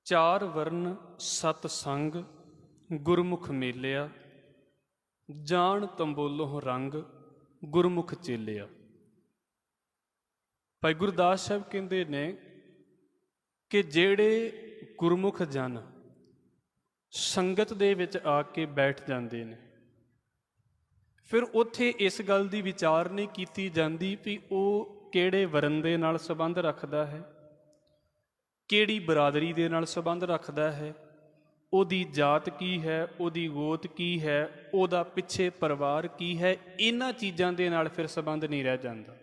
चार वर्ण सत संग गुरमुख मेलिया, जान तंबोलों रंग गुरमुख चेलिया। भाई गुरदास साहब कहते ने कि जेड़े गुरमुख जन संगत दे विच आके बैठ जाते हैं, फिर उत्थे इस गल की विचार नहीं की जाती भी वो किहड़े वरण दे नाल संबंध रखता है, किहड़ी बरादरी दे नाल संबंध रखता है, उहदी जात की है, उहदी गोत की है, उहदा पिछे परिवार की है। इन्हां चीज़ां दे नाल फिर संबंध नहीं रह जाता।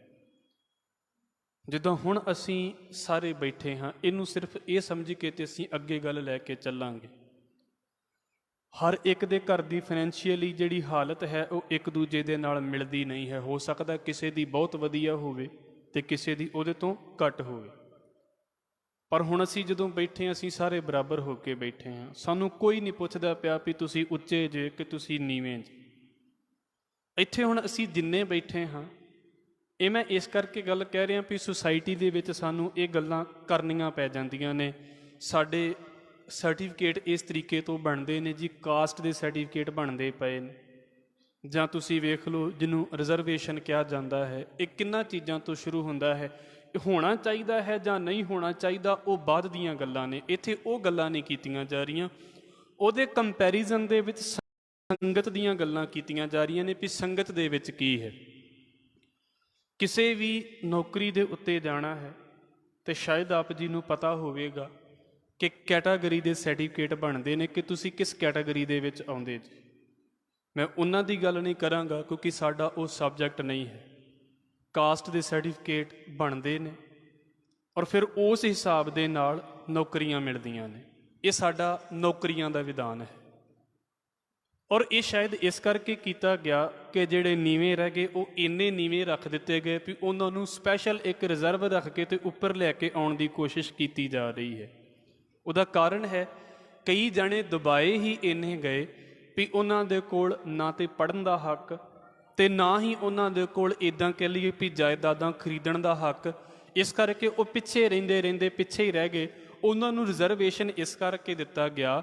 जिद्दां हुण असीं सारे बैठे हाँ, इनू सिर्फ ये समझ के ते असीं अगे गल लैके चलांगे। हर एक दे घर की फाइनैंशियली जिहड़ी हालत है वो एक दूजे दे नाल मिलदी नहीं है। हो सकदा किसी दी बहुत वधिया होवे ते किसी दी उहदे तों घट होवे, पर हुण असीं जदों बैठे असीं सारे बराबर हो के बैठे हाँ। सानू कोई नहीं पुछदा पिया भी तुसीं उच्चे जे कि तुसीं नीवें जे। इत्थे हुण असीं जिन्ने बैठे हाँ, ये मैं इस करके गल कह रहा भी सुसाइटी दे विच सानू ये गल्लां करनियां पै जांदियां ने। साडे सर्टिफिकेट इस तरीके तो बनते हैं जी, कास्ट के सर्टिफिकेट बनते पे ने, जां तुसीं वेख लो जिन्हों रिजर्वेशन कहा जाता है। ये किन्ना चीज़ों तो शुरू होंदा है, होना चाहिए है जां नहीं होना चाहिए, वो बाद दीयां गल्लां ने। इत्थे वो गल्लां नहीं कीतियां जा रहीआं, उहदे कंपैरिजन दे विच संगत दीयां गल्लां कीतियां जा रहीआं ने भी संगत दे विच की है। किसी भी नौकरी दे उत्ते जाना है तो शायद आप जी नूं पता होवेगा कि कैटागरी के सर्टिफिकेट बनते हैं कि तुसी किस कैटागरी दे विच आउंदे जी। मैं उन्हां दी गल नहीं करांगा क्योंकि साडा वो सबजैक्ट नहीं है। कास्ट के सर्टिफिकेट बनते हैं और फिर उस हिसाब दे नाल नौकरियां मिलदियां ने। ये साडा नौकरियां दा विधान है और ये शायद इस करके किया गया कि जिहड़े नीवें रह गए वो इन्ने नीवें रख दिते गए भी उन्होंने स्पैशल एक रिजर्व रख के तो उपर लैके आउण दी कोशिश की जा रही है। उहदा कारण है कई जने दबाए ही इन्ने गए भी उन्हां दे कोल ना तो पढ़न का हक ते ना ही उन्हां दे कोल इदां कह लीए भी जायदादां खरीदण का हक। इस करके वो पिछे रहिंदे रहिंदे पिछे ही रह गए। उन्होंने रिजर्वेशन इस करके दिता गया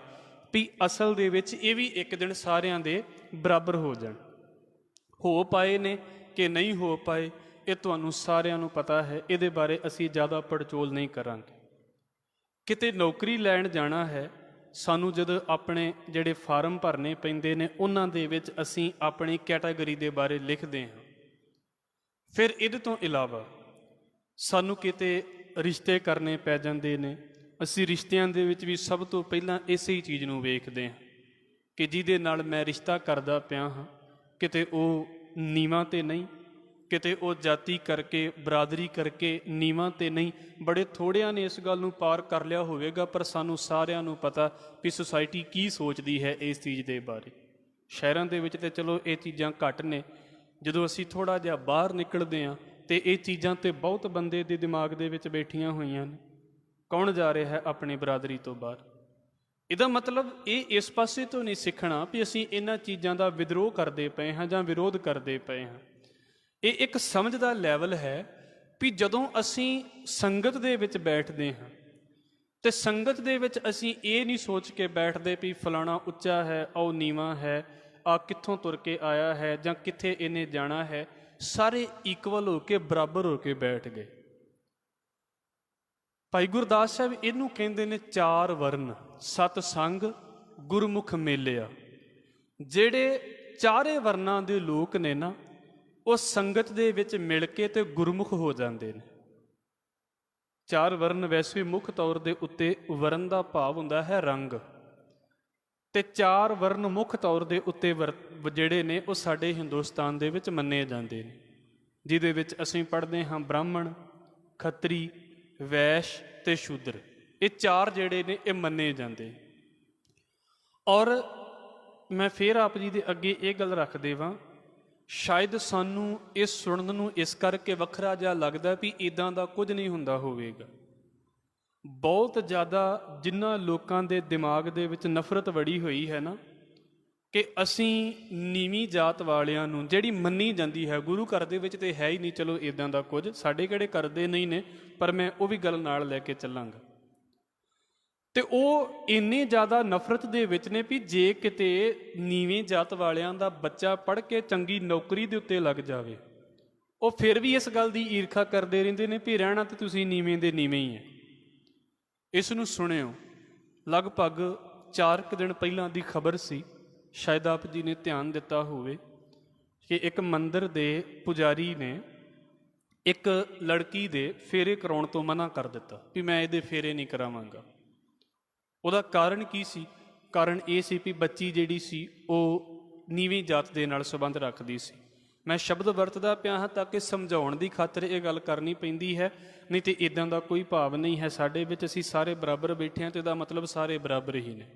भी असल दे विच ये भी एक दिन सारियां दे बराबर हो जाण। हो पाए ने कि नहीं हो पाए ये तुहानूं सारियां नूं पता है, ये बारे असीं ज़्यादा पड़चोल नहीं करांगे। किते नौकरी लैण जाना है, सानू जद अपने जिहड़े फार्म भरने पैंदे ने उन्हां दे विच असीं अपनी कैटागरी दे बारे लिखदे हां। फिर इहदे तों इलावा सानू किते रिश्ते करने पै जांदे ने। असीं रिश्तियां दे विच भी सब तो पहलां इसे ही चीज़ नूं वेखदे हां कि जिहदे नाल मैं रिश्ता करदा पिया हां किते ओह नीवां ते नहीं, किते वो जाति करके बरादरी करके नीवां ते नहीं। बड़े थोड़िया ने इस गल नूं पार कर लिया होवेगा, पर सानू सारियां नूं पता भी सोसाइटी की सोचती है इस चीज़ के बारे। शहरों के विच ते चलो ये चीज़ां घट ने, जदों असीं थोड़ा जिहा बाहर निकलते हैं तो ये चीज़ां तो बहुत बंदे दे दिमाग दे विच बैठियां होईयां ने। कौन जा रहा है अपनी बरादरी तो बाहर? इहदा मतलब ये इस पासे तो नहीं सीखना भी असीं इन्हां चीज़ां दा विद्रोह करते पे हाँ जां विरोध करते पे हाँ। ये एक समझ दा लैवल है भी जदों असीं संगत दे विच बैठदे हाँ ते संगत दे विच असीं ये नहीं सोच के बैठदे भी फलाना उच्चा है और नीवां है, आ कित्थों तुर के आया है जां कित्थे इन्हें जाना है। सारे इक्वल हो के बराबर हो के बैठ गए। भाई गुरदास साहब इनू कहते ने चार वर्ण सत संग गुरमुख मेलिया। जेड़े चारे वर्णां दे लोक ने ना वो संगत दे विच मिल के ते गुरमुख हो जाते हैं। चार वर्ण वैसे मुख तौर के उत्ते वर्ण का भाव हुंदा है रंग, ते चार वर्ण मुख तौर के उत्ते जिहड़े ने वो साडे हिंदुस्तान दे विच मन्ने जाते हैं, जिहदे विच असीं पढ़दे हां ब्राह्मण, खत्तरी, वैश्य ते शूद्र। ये चार जिहड़े ने ये मन्ने जाते। और मैं फिर आप जी दे अगे ये गल रख देवां, शायद सानू इस सुनन नूं इस करके वखरा जिहा लगदा भी इदां दा कुछ नहीं हुंदा होवेगा। बहुत ज़्यादा जिन्हां लोकां दे दिमाग दे विच नफरत वड़ी हुई है ना कि असीं नीवीं जात वालियां नूं जिहड़ी मन्नी जाती है, गुरु घर दे विच ते है ही नहीं, चलो इदां दा कुछ साडे किहड़े करदे नहीं ने, पर मैं वो भी गल नाल लैके चलांगा। ਤੇ ਉਹ ਇੰਨੇ ਜ਼ਿਆਦਾ ਨਫ਼ਰਤ ਦੇ ਵਿੱਚ ਨੇ ਵੀ ਜੇ ਕਿਤੇ ਨੀਵੇਂ ਜਾਤ ਵਾਲਿਆਂ ਦਾ ਬੱਚਾ ਪੜ੍ਹ ਕੇ ਚੰਗੀ ਨੌਕਰੀ ਦੇ ਉੱਤੇ ਲੱਗ ਜਾਵੇ, ਉਹ ਫਿਰ ਵੀ ਇਸ ਗੱਲ ਦੀ ਈਰਖਾ ਕਰਦੇ ਰਹਿੰਦੇ ਨੇ ਵੀ ਰਹਿਣਾ ਤੇ ਤੁਸੀਂ ਨੀਵੇਂ ਦੇ ਨੀਵੇਂ ਹੀ ਹੈ। ਇਸ ਨੂੰ ਸੁਣਿਓ, ਲਗਭਗ 4 ਕੁ ਦਿਨ ਪਹਿਲਾਂ ਦੀ ਖਬਰ ਸੀ, ਸ਼ਾਇਦ ਆਪ ਜੀ ਨੇ ਧਿਆਨ ਦਿੱਤਾ ਹੋਵੇ ਕਿ ਇੱਕ ਮੰਦਿਰ ਦੇ ਪੁਜਾਰੀ ਨੇ ਇੱਕ ਲੜਕੀ ਦੇ ਫੇਰੇ ਕਰਾਉਣ ਤੋਂ ਮਨਾ ਕਰ ਦਿੱਤਾ ਵੀ ਮੈਂ ਇਹਦੇ ਫੇਰੇ ਨਹੀਂ ਕਰਾਵਾਂਗਾ। ਉਹਦਾ ਕਾਰਨ ਕੀ ਸੀ? ਕਾਰਨ ਇਹ ਸੀ ਵੀ ਬੱਚੀ ਜਿਹੜੀ ਸੀ ਉਹ ਨੀਵੀਂ ਜਾਤ ਦੇ ਨਾਲ ਸੰਬੰਧ ਰੱਖਦੀ ਸੀ। ਮੈਂ ਸ਼ਬਦ ਵਰਤਦਾ ਪਿਆ ਹਾਂ ਤਾਂ ਕਿ ਸਮਝਾਉਣ ਦੀ ਖਾਤਰ ਇਹ ਗੱਲ ਕਰਨੀ ਪੈਂਦੀ ਹੈ, ਨਹੀਂ ਤੇ ਇਦਾਂ ਦਾ ਕੋਈ ਭਾਵ ਨਹੀਂ ਹੈ ਸਾਡੇ ਵਿੱਚ। ਅਸੀਂ ਸਾਰੇ ਬਰਾਬਰ ਬੈਠੇ ਹਾਂ ਤੇ ਇਹਦਾ ਮਤਲਬ ਸਾਰੇ ਬਰਾਬਰ ਹੀ ਨੇ।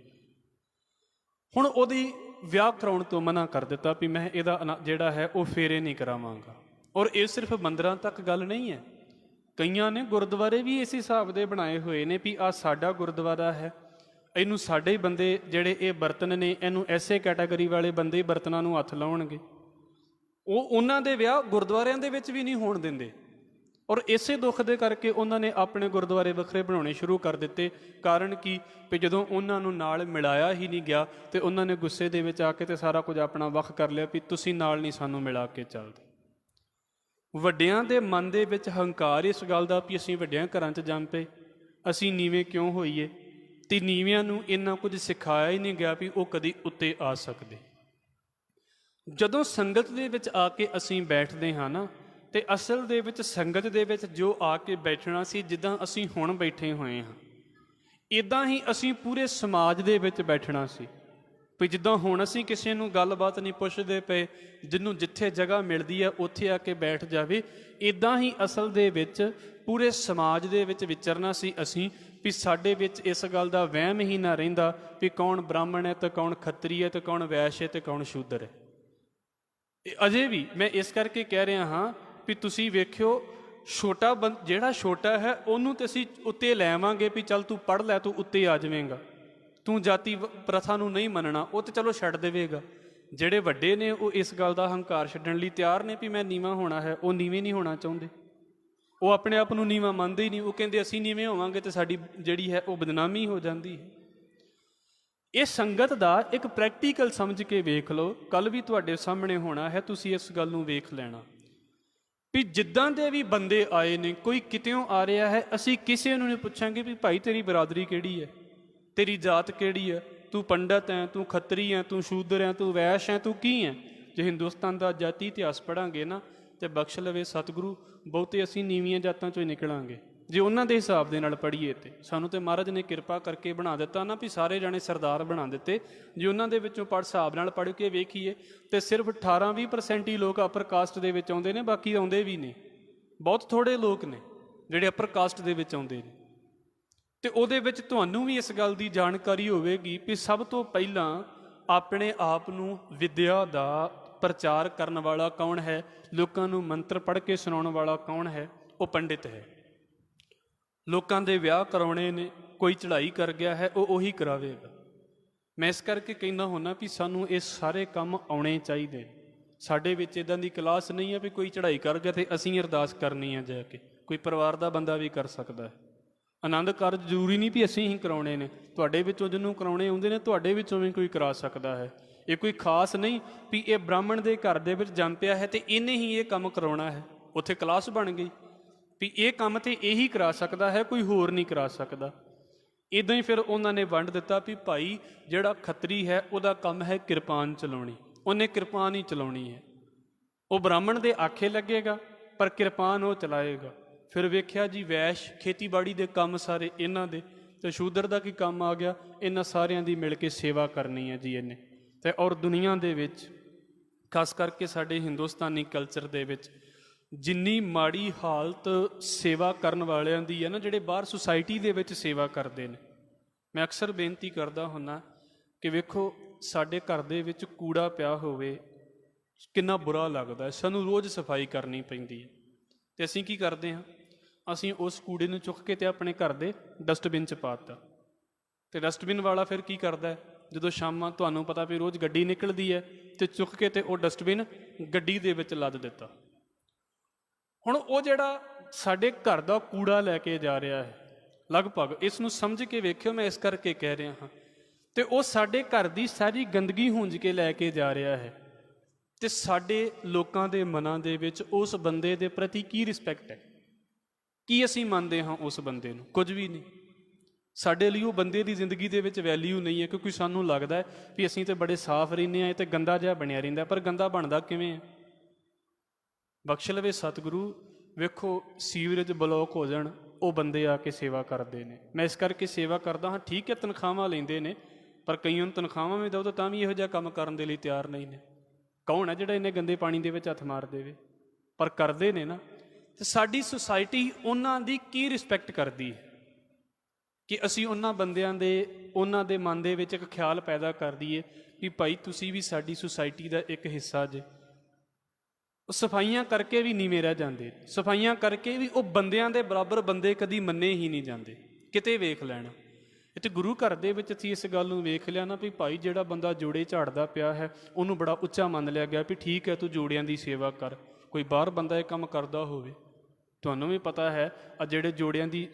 ਹੁਣ ਉਹਦੀ ਵਿਆਹ ਕਰਾਉਣ ਤੋਂ ਮਨਾ ਕਰ ਦਿੱਤਾ ਵੀ ਮੈਂ ਇਹਦਾ ਜਿਹੜਾ ਹੈ ਉਹ ਫੇਰੇ ਨਹੀਂ ਕਰਾਵਾਂਗਾ। ਔਰ ਇਹ ਸਿਰਫ ਮੰਦਿਰਾਂ ਤੱਕ ਗੱਲ ਨਹੀਂ ਹੈ, ਕਈਆਂ ਨੇ ਗੁਰਦੁਆਰੇ ਵੀ ਇਸ ਹਿਸਾਬ ਦੇ ਬਣਾਏ ਹੋਏ ਨੇ ਵੀ ਆਹ ਸਾਡਾ ਗੁਰਦੁਆਰਾ ਹੈ, ਇਹਨੂੰ ਸਾਡੇ ਹੀ ਬੰਦੇ ਜਿਹੜੇ ਇਹ ਬਰਤਨ ਨੇ ਇਹਨੂੰ ਐਸੇ ਕੈਟਾਗਰੀ ਵਾਲੇ ਬੰਦੇ ਬਰਤਨਾਂ ਨੂੰ ਹੱਥ ਲਾਉਣਗੇ। ਉਹ ਉਹਨਾਂ ਦੇ ਵਿਆਹ ਗੁਰਦੁਆਰਿਆਂ ਦੇ ਵਿੱਚ ਵੀ ਨਹੀਂ ਹੋਣ ਦਿੰਦੇ। ਔਰ ਇਸੇ ਦੁੱਖ ਦੇ ਕਰਕੇ ਉਹਨਾਂ ਨੇ ਆਪਣੇ ਗੁਰਦੁਆਰੇ ਵੱਖਰੇ ਬਣਾਉਣੇ ਸ਼ੁਰੂ ਕਰ ਦਿੱਤੇ। ਕਾਰਨ ਕੀ? ਵੀ ਜਦੋਂ ਉਹਨਾਂ ਨੂੰ ਨਾਲ ਮਿਲਾਇਆ ਹੀ ਨਹੀਂ ਗਿਆ ਤੇ ਉਹਨਾਂ ਨੇ ਗੁੱਸੇ ਦੇ ਵਿੱਚ ਆ ਕੇ ਤੇ ਸਾਰਾ ਕੁਝ ਆਪਣਾ ਵੱਖ ਕਰ ਲਿਆ ਵੀ ਤੁਸੀਂ ਨਾਲ ਨਹੀਂ ਸਾਨੂੰ ਮਿਲਾ ਕੇ ਚੱਲਦੇ। ਵੱਡਿਆਂ ਦੇ ਮਨ ਦੇ ਵਿੱਚ ਹੰਕਾਰ ਇਸ ਗੱਲ ਦਾ ਵੀ ਅਸੀਂ ਵੱਡਿਆਂ ਘਰਾਂ 'ਚ ਜੰਮ ਪਏ, ਅਸੀਂ ਨੀਵੇਂ ਕਿਉਂ ਹੋਈਏ, ਤੇ ਨੀਵਿਆਂ ਨੂੰ ਇੰਨਾ ਕੁਝ ਸਿਖਾਇਆ ਹੀ ਨਹੀਂ ਗਿਆ ਵੀ ਉਹ ਕਦੀ ਉੱਤੇ ਆ ਸਕਦੇ। ਜਦੋਂ ਸੰਗਤ ਦੇ ਵਿੱਚ ਆ ਕੇ ਅਸੀਂ ਬੈਠਦੇ ਹਾਂ ਨਾ, ਤੇ ਅਸਲ ਦੇ ਵਿੱਚ ਸੰਗਤ ਦੇ ਵਿੱਚ ਜੋ ਆ ਕੇ ਬੈਠਣਾ ਸੀ, ਜਿੱਦਾਂ ਅਸੀਂ ਹੁਣ ਬੈਠੇ ਹੋਏ ਹਾਂ, ਇੱਦਾਂ ਹੀ ਅਸੀਂ ਪੂਰੇ ਸਮਾਜ ਦੇ ਵਿੱਚ ਬੈਠਣਾ ਸੀ। ਵੀ ਜਿੱਦਾਂ ਹੁਣ ਅਸੀਂ ਕਿਸੇ ਨੂੰ ਗੱਲਬਾਤ ਨਹੀਂ ਪੁੱਛਦੇ ਪਏ, ਜਿਹਨੂੰ ਜਿੱਥੇ ਜਗ੍ਹਾ ਮਿਲਦੀ ਹੈ ਉੱਥੇ ਆ ਕੇ ਬੈਠ ਜਾਵੇ, ਇੱਦਾਂ ਹੀ ਅਸਲ ਦੇ ਵਿੱਚ ਪੂਰੇ ਸਮਾਜ ਦੇ ਵਿੱਚ ਵਿਚਰਨਾ ਸੀ ਅਸੀਂ। ਵੀ ਸਾਡੇ ਵਿੱਚ ਇਸ ਗੱਲ ਦਾ ਵਹਿਮ ਹੀ ਨਾ ਰਹਿੰਦਾ ਵੀ ਕੌਣ ਬ੍ਰਾਹਮਣ ਹੈ ਤੇ ਕੌਣ ਖੱਤਰੀ ਹੈ ਤੇ ਕੌਣ ਵੈਸ਼ ਹੈ ਤੇ ਕੌਣ ਸ਼ੂਦਰ ਹੈ। ਅਜੇ ਵੀ ਮੈਂ ਇਸ ਕਰਕੇ ਕਹਿ ਰਿਹਾ ਹਾਂ ਵੀ ਤੁਸੀਂ ਵੇਖਿਓ, ਛੋਟਾ ਜਿਹੜਾ ਛੋਟਾ ਹੈ ਉਹਨੂੰ ਤੇ ਅਸੀਂ ਉੱਤੇ ਲੈ ਆਵਾਂਗੇ ਵੀ ਚੱਲ ਤੂੰ ਪੜ੍ਹ ਲੈ, ਤੂੰ ਉੱਤੇ ਆ ਜਾਵੇਂਗਾ, ਤੂੰ ਜਾਤੀ ਪ੍ਰਥਾ ਨੂੰ ਨਹੀਂ ਮੰਨਣਾ, ਉਹ ਤੇ ਚਲੋ ਛੱਡ ਦੇਵੇਗਾ। ਜਿਹੜੇ ਵੱਡੇ ਨੇ ਉਹ ਇਸ ਗੱਲ ਦਾ ਹੰਕਾਰ ਛੱਡਣ ਲਈ ਤਿਆਰ ਨੇ ਵੀ ਮੈਂ ਨੀਵਾਂ ਹੋਣਾ ਹੈ, ਉਹ ਨੀਵੇਂ ਨਹੀਂ ਹੋਣਾ ਚਾਹੁੰਦੇ। ਉਹ ਆਪਣੇ ਆਪ ਨੂੰ ਨੀਵਾਂ ਮੰਨਦੇ ਹੀ ਨਹੀਂ। ਉਹ ਕਹਿੰਦੇ ਅਸੀਂ ਨੀਵੇਂ ਹੋਵਾਂਗੇ ਤੇ ਸਾਡੀ ਜਿਹੜੀ ਹੈ ਉਹ ਬਦਨਾਮੀ ਹੋ ਜਾਂਦੀ ਹੈ। ਇਹ ਸੰਗਤ ਦਾ ਇੱਕ ਪ੍ਰੈਕਟੀਕਲ ਸਮਝ ਕੇ ਵੇਖ ਲਓ, ਕੱਲ੍ਹ ਵੀ ਤੁਹਾਡੇ ਸਾਹਮਣੇ ਹੋਣਾ ਹੈ, ਤੁਸੀਂ ਇਸ ਗੱਲ ਨੂੰ ਵੇਖ ਲੈਣਾ ਵੀ ਜਿੱਦਾਂ ਦੇ ਵੀ ਬੰਦੇ ਆਏ ਨੇ, ਕੋਈ ਕਿਤਿਓਂ ਆ ਰਿਹਾ ਹੈ, ਅਸੀਂ ਕਿਸੇ ਨੂੰ ਨਹੀਂ ਪੁੱਛਾਂਗੇ ਵੀ ਭਾਈ ਤੇਰੀ ਬਰਾਦਰੀ ਕਿਹੜੀ ਹੈ, ਤੇਰੀ ਜਾਤ ਕਿਹੜੀ ਹੈ, ਤੂੰ ਪੰਡਤ ਹੈ, ਤੂੰ ਖੱਤਰੀ ਹੈ, ਤੂੰ ਸ਼ੂਦਰ ਹੈ, ਤੂੰ ਵੈਸ਼ ਹੈ, ਤੂੰ ਕੀ ਹੈ। ਜੇ ਹਿੰਦੁਸਤਾਨ ਦਾ ਜਾਤੀ ਇਤਿਹਾਸ ਪੜ੍ਹਾਂਗੇ ਨਾ ਤੇ ਬਖਸ਼ ਲਵੇ ਸਤਿਗੁਰੂ, ਬਹੁਤੇ ਅਸੀਂ ਨੀਵੀਆਂ ਜਾਤਾਂ 'ਚੋਂ ਹੀ ਨਿਕਲਾਂਗੇ। ਜੇ ਉਹਨਾਂ ਦੇ ਹਿਸਾਬ ਦੇ ਨਾਲ ਪੜ੍ਹੀਏ ਤੇ ਸਾਨੂੰ ਤੇ ਮਹਾਰਾਜ ਨੇ ਕਿਰਪਾ ਕਰਕੇ ਬਣਾ ਦਿੱਤਾ ਨਾ ਵੀ ਸਾਰੇ ਜਾਣੇ ਸਰਦਾਰ ਬਣਾ ਦਿੱਤੇ। ਜੇ ਉਹਨਾਂ ਦੇ ਵਿੱਚੋਂ ਹਿਸਾਬ ਨਾਲ ਪੜ੍ਹ ਕੇ ਵੇਖੀਏ ਤੇ ਸਿਰਫ 18-20% ਹੀ ਲੋਕ ਅਪਰ ਕਾਸਟ ਦੇ ਵਿੱਚ ਆਉਂਦੇ ਨੇ, ਬਾਕੀ ਆਉਂਦੇ ਵੀ ਨੇ। ਬਹੁਤ ਥੋੜ੍ਹੇ ਲੋਕ ਨੇ ਜਿਹੜੇ ਅਪਰ ਕਾਸਟ ਦੇ ਵਿੱਚ ਆਉਂਦੇ ਨੇ। ਤੇ ਉਹਦੇ ਵਿੱਚ ਤੁਹਾਨੂੰ ਵੀ ਇਸ ਗੱਲ ਦੀ ਜਾਣਕਾਰੀ ਹੋਵੇਗੀ ਵੀ ਸਭ ਤੋਂ ਪਹਿਲਾਂ ਆਪਣੇ ਆਪ ਨੂੰ ਵਿਦਿਆ ਦਾ ਪ੍ਰਚਾਰ ਕਰਨ ਵਾਲਾ ਕੌਣ ਹੈ, ਲੋਕਾਂ ਨੂੰ ਮੰਤਰ ਪੜ੍ਹ ਕੇ ਸੁਣਾਉਣ ਵਾਲਾ ਕੌਣ ਹੈ? ਉਹ ਪੰਡਿਤ ਹੈ। ਲੋਕਾਂ ਦੇ ਵਿਆਹ ਕਰਾਉਣੇ ਨੇ, ਕੋਈ ਚੜ੍ਹਾਈ ਕਰ ਗਿਆ ਹੈ, ਉਹ ਉਹੀ ਕਰਾਵੇਗਾ। ਮੈਂ ਇਸ ਕਰਕੇ ਕਹਿੰਦਾ ਹੁੰਦਾ ਵੀ ਸਾਨੂੰ ਇਹ ਸਾਰੇ ਕੰਮ ਆਉਣੇ ਚਾਹੀਦੇ। ਸਾਡੇ ਵਿੱਚ ਇੱਦਾਂ ਦੀ ਕਲਾਸ ਨਹੀਂ ਹੈ ਵੀ ਕੋਈ ਚੜ੍ਹਾਈ ਕਰ ਗਿਆ ਤੇ ਅਸੀਂ ਅਰਦਾਸ ਕਰਨੀ ਹੈ ਜਾ ਕੇ। ਕੋਈ ਪਰਿਵਾਰ ਦਾ ਬੰਦਾ ਵੀ ਕਰ ਸਕਦਾ ਹੈ। ਆਨੰਦ ਕਾਰਜ ਜ਼ਰੂਰੀ ਨਹੀਂ ਵੀ ਅਸੀਂ ਹੀ ਕਰਾਉਣੇ ਨੇ, ਤੁਹਾਡੇ ਵਿੱਚੋਂ ਜਿਹਨੂੰ ਕਰਾਉਣੇ ਆਉਂਦੇ ਨੇ ਤੁਹਾਡੇ ਵਿੱਚੋਂ ਵੀ ਕੋਈ ਕਰਾ ਸਕਦਾ ਹੈ। ਇਹ ਕੋਈ ਖਾਸ ਨਹੀਂ ਵੀ ਇਹ ਬ੍ਰਾਹਮਣ ਦੇ ਘਰ ਦੇ ਵਿੱਚ ਜੰਮ ਪਿਆ ਹੈ ਤੇ ਇਹਨੇ ਹੀ ਇਹ ਕੰਮ ਕਰਾਉਣਾ ਹੈ। ਉੱਥੇ ਕਲਾਸ ਬਣ ਗਈ ਵੀ ਇਹ ਕੰਮ ਤੇ ਇਹੀ ਕਰਾ ਸਕਦਾ ਹੈ, ਕੋਈ ਹੋਰ ਨਹੀਂ ਕਰਾ ਸਕਦਾ। ਇੱਦਾਂ ਹੀ ਫਿਰ ਉਹਨਾਂ ਨੇ ਵੰਡ ਦਿੱਤਾ ਵੀ ਭਾਈ ਜਿਹੜਾ ਖੱਤਰੀ ਹੈ ਉਹਦਾ ਕੰਮ ਹੈ ਕਿਰਪਾਨ ਚਲਾਉਣੀ, ਉਹਨੇ ਕਿਰਪਾਨ ਹੀ ਚਲਾਉਣੀ ਹੈ। ਉਹ ਬ੍ਰਾਹਮਣ ਦੇ ਆਖੇ ਲੱਗੇਗਾ ਪਰ ਕਿਰਪਾਨ ਉਹ ਚਲਾਏਗਾ। ਫਿਰ ਵੇਖਿਆ ਜੀ ਵੈਸ਼ ਖੇਤੀਬਾੜੀ ਦੇ ਕੰਮ ਸਾਰੇ ਇਹਨਾਂ ਦੇ, ਤੇ ਸ਼ੂਦਰ ਦਾ ਕੀ ਕੰਮ ਆ ਗਿਆ? ਇਹਨਾਂ ਸਾਰਿਆਂ ਦੀ ਮਿਲ ਕੇ ਸੇਵਾ ਕਰਨੀ ਹੈ ਜੀ ਇਹਨੇ। ਤੇ ਔਰ ਦੁਨੀਆ ਦੇ ਵਿੱਚ ਖਾਸ ਕਰਕੇ ਸਾਡੇ ਹਿੰਦੁਸਤਾਨੀ ਕਲਚਰ ਦੇ ਵਿੱਚ ਜਿੰਨੀ ਮਾੜੀ ਹਾਲਤ ਸੇਵਾ ਕਰਨ ਵਾਲਿਆਂ ਦੀ ਹੈ ਨਾ, ਜਿਹੜੇ ਬਾਹਰ ਸੁਸਾਇਟੀ ਦੇ ਵਿੱਚ ਸੇਵਾ ਕਰਦੇ ਨੇ, ਮੈਂ ਅਕਸਰ ਬੇਨਤੀ ਕਰਦਾ ਹੁੰਦਾ ਕਿ ਵੇਖੋ ਸਾਡੇ ਘਰ ਦੇ ਵਿੱਚ ਕੂੜਾ ਪਿਆ ਹੋਵੇ ਕਿੰਨਾ ਬੁਰਾ ਲੱਗਦਾ ਹੈ, ਸਾਨੂੰ ਰੋਜ਼ ਸਫਾਈ ਕਰਨੀ ਪੈਂਦੀ ਹੈ। ਤੇ ਅਸੀਂ ਕੀ ਕਰਦੇ ਹਾਂ? ਅਸੀਂ ਉਸ ਕੂੜੇ ਨੂੰ ਚੁੱਕ ਕੇ ਤੇ ਆਪਣੇ ਘਰ ਦੇ ਡਸਟਬਿਨ 'ਚ ਪਾ ਦਿੱਤਾ। ਤੇ ਡਸਟਬਿਨ ਵਾਲਾ ਫਿਰ ਕੀ ਕਰਦਾ ਹੈ? ਜਦੋਂ ਸ਼ਾਮਾਂ ਤੁਹਾਨੂੰ ਪਤਾ ਵੀ ਰੋਜ਼ ਗੱਡੀ ਨਿਕਲਦੀ ਹੈ ਤੇ ਚੁੱਕ ਕੇ ਤੇ ਉਹ ਡਸਟਬਿਨ ਗੱਡੀ ਦੇ ਵਿੱਚ ਲੱਦ ਦਿੱਤਾ। ਹੁਣ ਉਹ ਜਿਹੜਾ ਸਾਡੇ ਘਰ ਦਾ ਕੂੜਾ ਲੈ ਕੇ ਜਾ ਰਿਹਾ ਹੈ, ਲਗਭਗ। ਇਸ ਨੂੰ ਸਮਝ ਕੇ ਵੇਖਿਓ, ਮੈਂ ਇਸ ਕਰਕੇ ਕਹਿ ਰਿਹਾ ਹਾਂ। ਤੇ ਉਹ ਸਾਡੇ ਘਰ ਦੀ ਸਾਰੀ ਗੰਦਗੀ ਹੂੰਝ ਕੇ ਲੈ ਕੇ ਜਾ ਰਿਹਾ ਹੈ। ਤੇ ਸਾਡੇ ਲੋਕਾਂ ਦੇ ਮਨਾਂ ਦੇ ਵਿੱਚ ਉਸ ਬੰਦੇ ਦੇ ਪ੍ਰਤੀ ਕੀ ਰਿਸਪੈਕਟ ਹੈ, ਕੀ ਅਸੀਂ ਮੰਨਦੇ ਹਾਂ ਉਸ ਬੰਦੇ ਨੂੰ? ਕੁਝ ਵੀ ਨਹੀਂ। ਸਾਡੇ ਲਈ ਉਹ ਬੰਦੇ ਦੀ ਜ਼ਿੰਦਗੀ ਦੇ ਵਿੱਚ ਵੈਲਿਊ ਨਹੀਂ ਹੈ, ਕਿਉਂਕਿ ਸਾਨੂੰ ਲੱਗਦਾ ਹੈ ਵੀ ਅਸੀਂ ਤਾਂ ਬੜੇ ਸਾਫ਼ ਰਹਿੰਦੇ ਹਾਂ, ਇਹ ਤਾਂ ਗੰਦਾ ਜਿਹਾ ਬਣਿਆ ਰਹਿੰਦਾ। ਪਰ ਗੰਦਾ ਬਣਦਾ ਕਿਵੇਂ ਹੈ? ਬਖਸ਼ ਲਵੇ ਸਤਿਗੁਰੂ। ਵੇਖੋ, ਸੀਵਰੇਜ ਬਲੋਕ ਹੋ ਜਾਣ, ਉਹ ਬੰਦੇ ਆ ਕੇ ਸੇਵਾ ਕਰਦੇ ਨੇ। ਮੈਂ ਇਸ ਕਰਕੇ ਸੇਵਾ ਕਰਦਾ ਹਾਂ। ਠੀਕ ਹੈ, ਤਨਖਾਹਾਂ ਲੈਂਦੇ ਨੇ, ਪਰ ਕਈਆਂ ਨੂੰ ਤਨਖਾਹਾਂ ਵੀ ਦਿਓ ਤਾਂ ਵੀ ਇਹੋ ਜਿਹਾ ਕੰਮ ਕਰਨ ਦੇ ਲਈ ਤਿਆਰ ਨਹੀਂ ਨੇ। ਕੌਣ ਹੈ ਜਿਹੜਾ ਇੰਨੇ ਗੰਦੇ ਪਾਣੀ ਦੇ ਵਿੱਚ ਹੱਥ ਮਾਰ ਦੇਵੇ? ਪਰ ਕਰਦੇ ਨੇ ਨਾ। ਤੇ ਸਾਡੀ ਸੁਸਾਇਟੀ ਉਹਨਾਂ ਦੀ ਕੀ ਰਿਸਪੈਕਟ ਕਰਦੀ ਹੈ ਕਿ ਅਸੀਂ ਉਹਨਾਂ ਬੰਦਿਆਂ ਦੇ, ਉਹਨਾਂ ਦੇ ਮਨ ਦੇ ਵਿੱਚ ਇੱਕ ਖਿਆਲ ਪੈਦਾ ਕਰ ਦਈਏ ਵੀ ਭਾਈ ਤੁਸੀਂ ਵੀ ਸਾਡੀ ਸੁਸਾਇਟੀ ਦਾ ਇੱਕ ਹਿੱਸਾ ਜੇ। ਸਫਾਈਆਂ ਕਰਕੇ ਵੀ ਨੀਵੇਂ ਰਹਿ ਜਾਂਦੇ, ਸਫਾਈਆਂ ਕਰਕੇ ਵੀ ਉਹ ਬੰਦਿਆਂ ਦੇ ਬਰਾਬਰ ਬੰਦੇ ਕਦੀ ਮੰਨੇ ਹੀ ਨਹੀਂ ਜਾਂਦੇ। ਕਿਤੇ ਵੇਖ ਲੈਣਾ, ਇੱਥੇ ਗੁਰੂ ਘਰ ਦੇ ਵਿੱਚ ਅਸੀਂ ਇਸ ਗੱਲ ਨੂੰ ਵੇਖ ਲਿਆ ਨਾ ਵੀ ਭਾਈ ਜਿਹੜਾ ਬੰਦਾ ਜੋੜੇ ਝਾੜਦਾ ਪਿਆ ਹੈ ਉਹਨੂੰ ਬੜਾ ਉੱਚਾ ਮੰਨ ਲਿਆ ਗਿਆ ਵੀ ਠੀਕ ਹੈ ਤੂੰ ਜੋੜਿਆਂ ਦੀ ਸੇਵਾ ਕਰ। ਕੋਈ ਬਾਹਰ ਬੰਦਾ ਇਹ ਕੰਮ ਕਰਦਾ ਹੋਵੇ, ਤੁਹਾਨੂੰ ਵੀ ਪਤਾ ਹੈ ਆ ਜਿਹੜੇ ਜੋੜਿਆਂ ਦੀ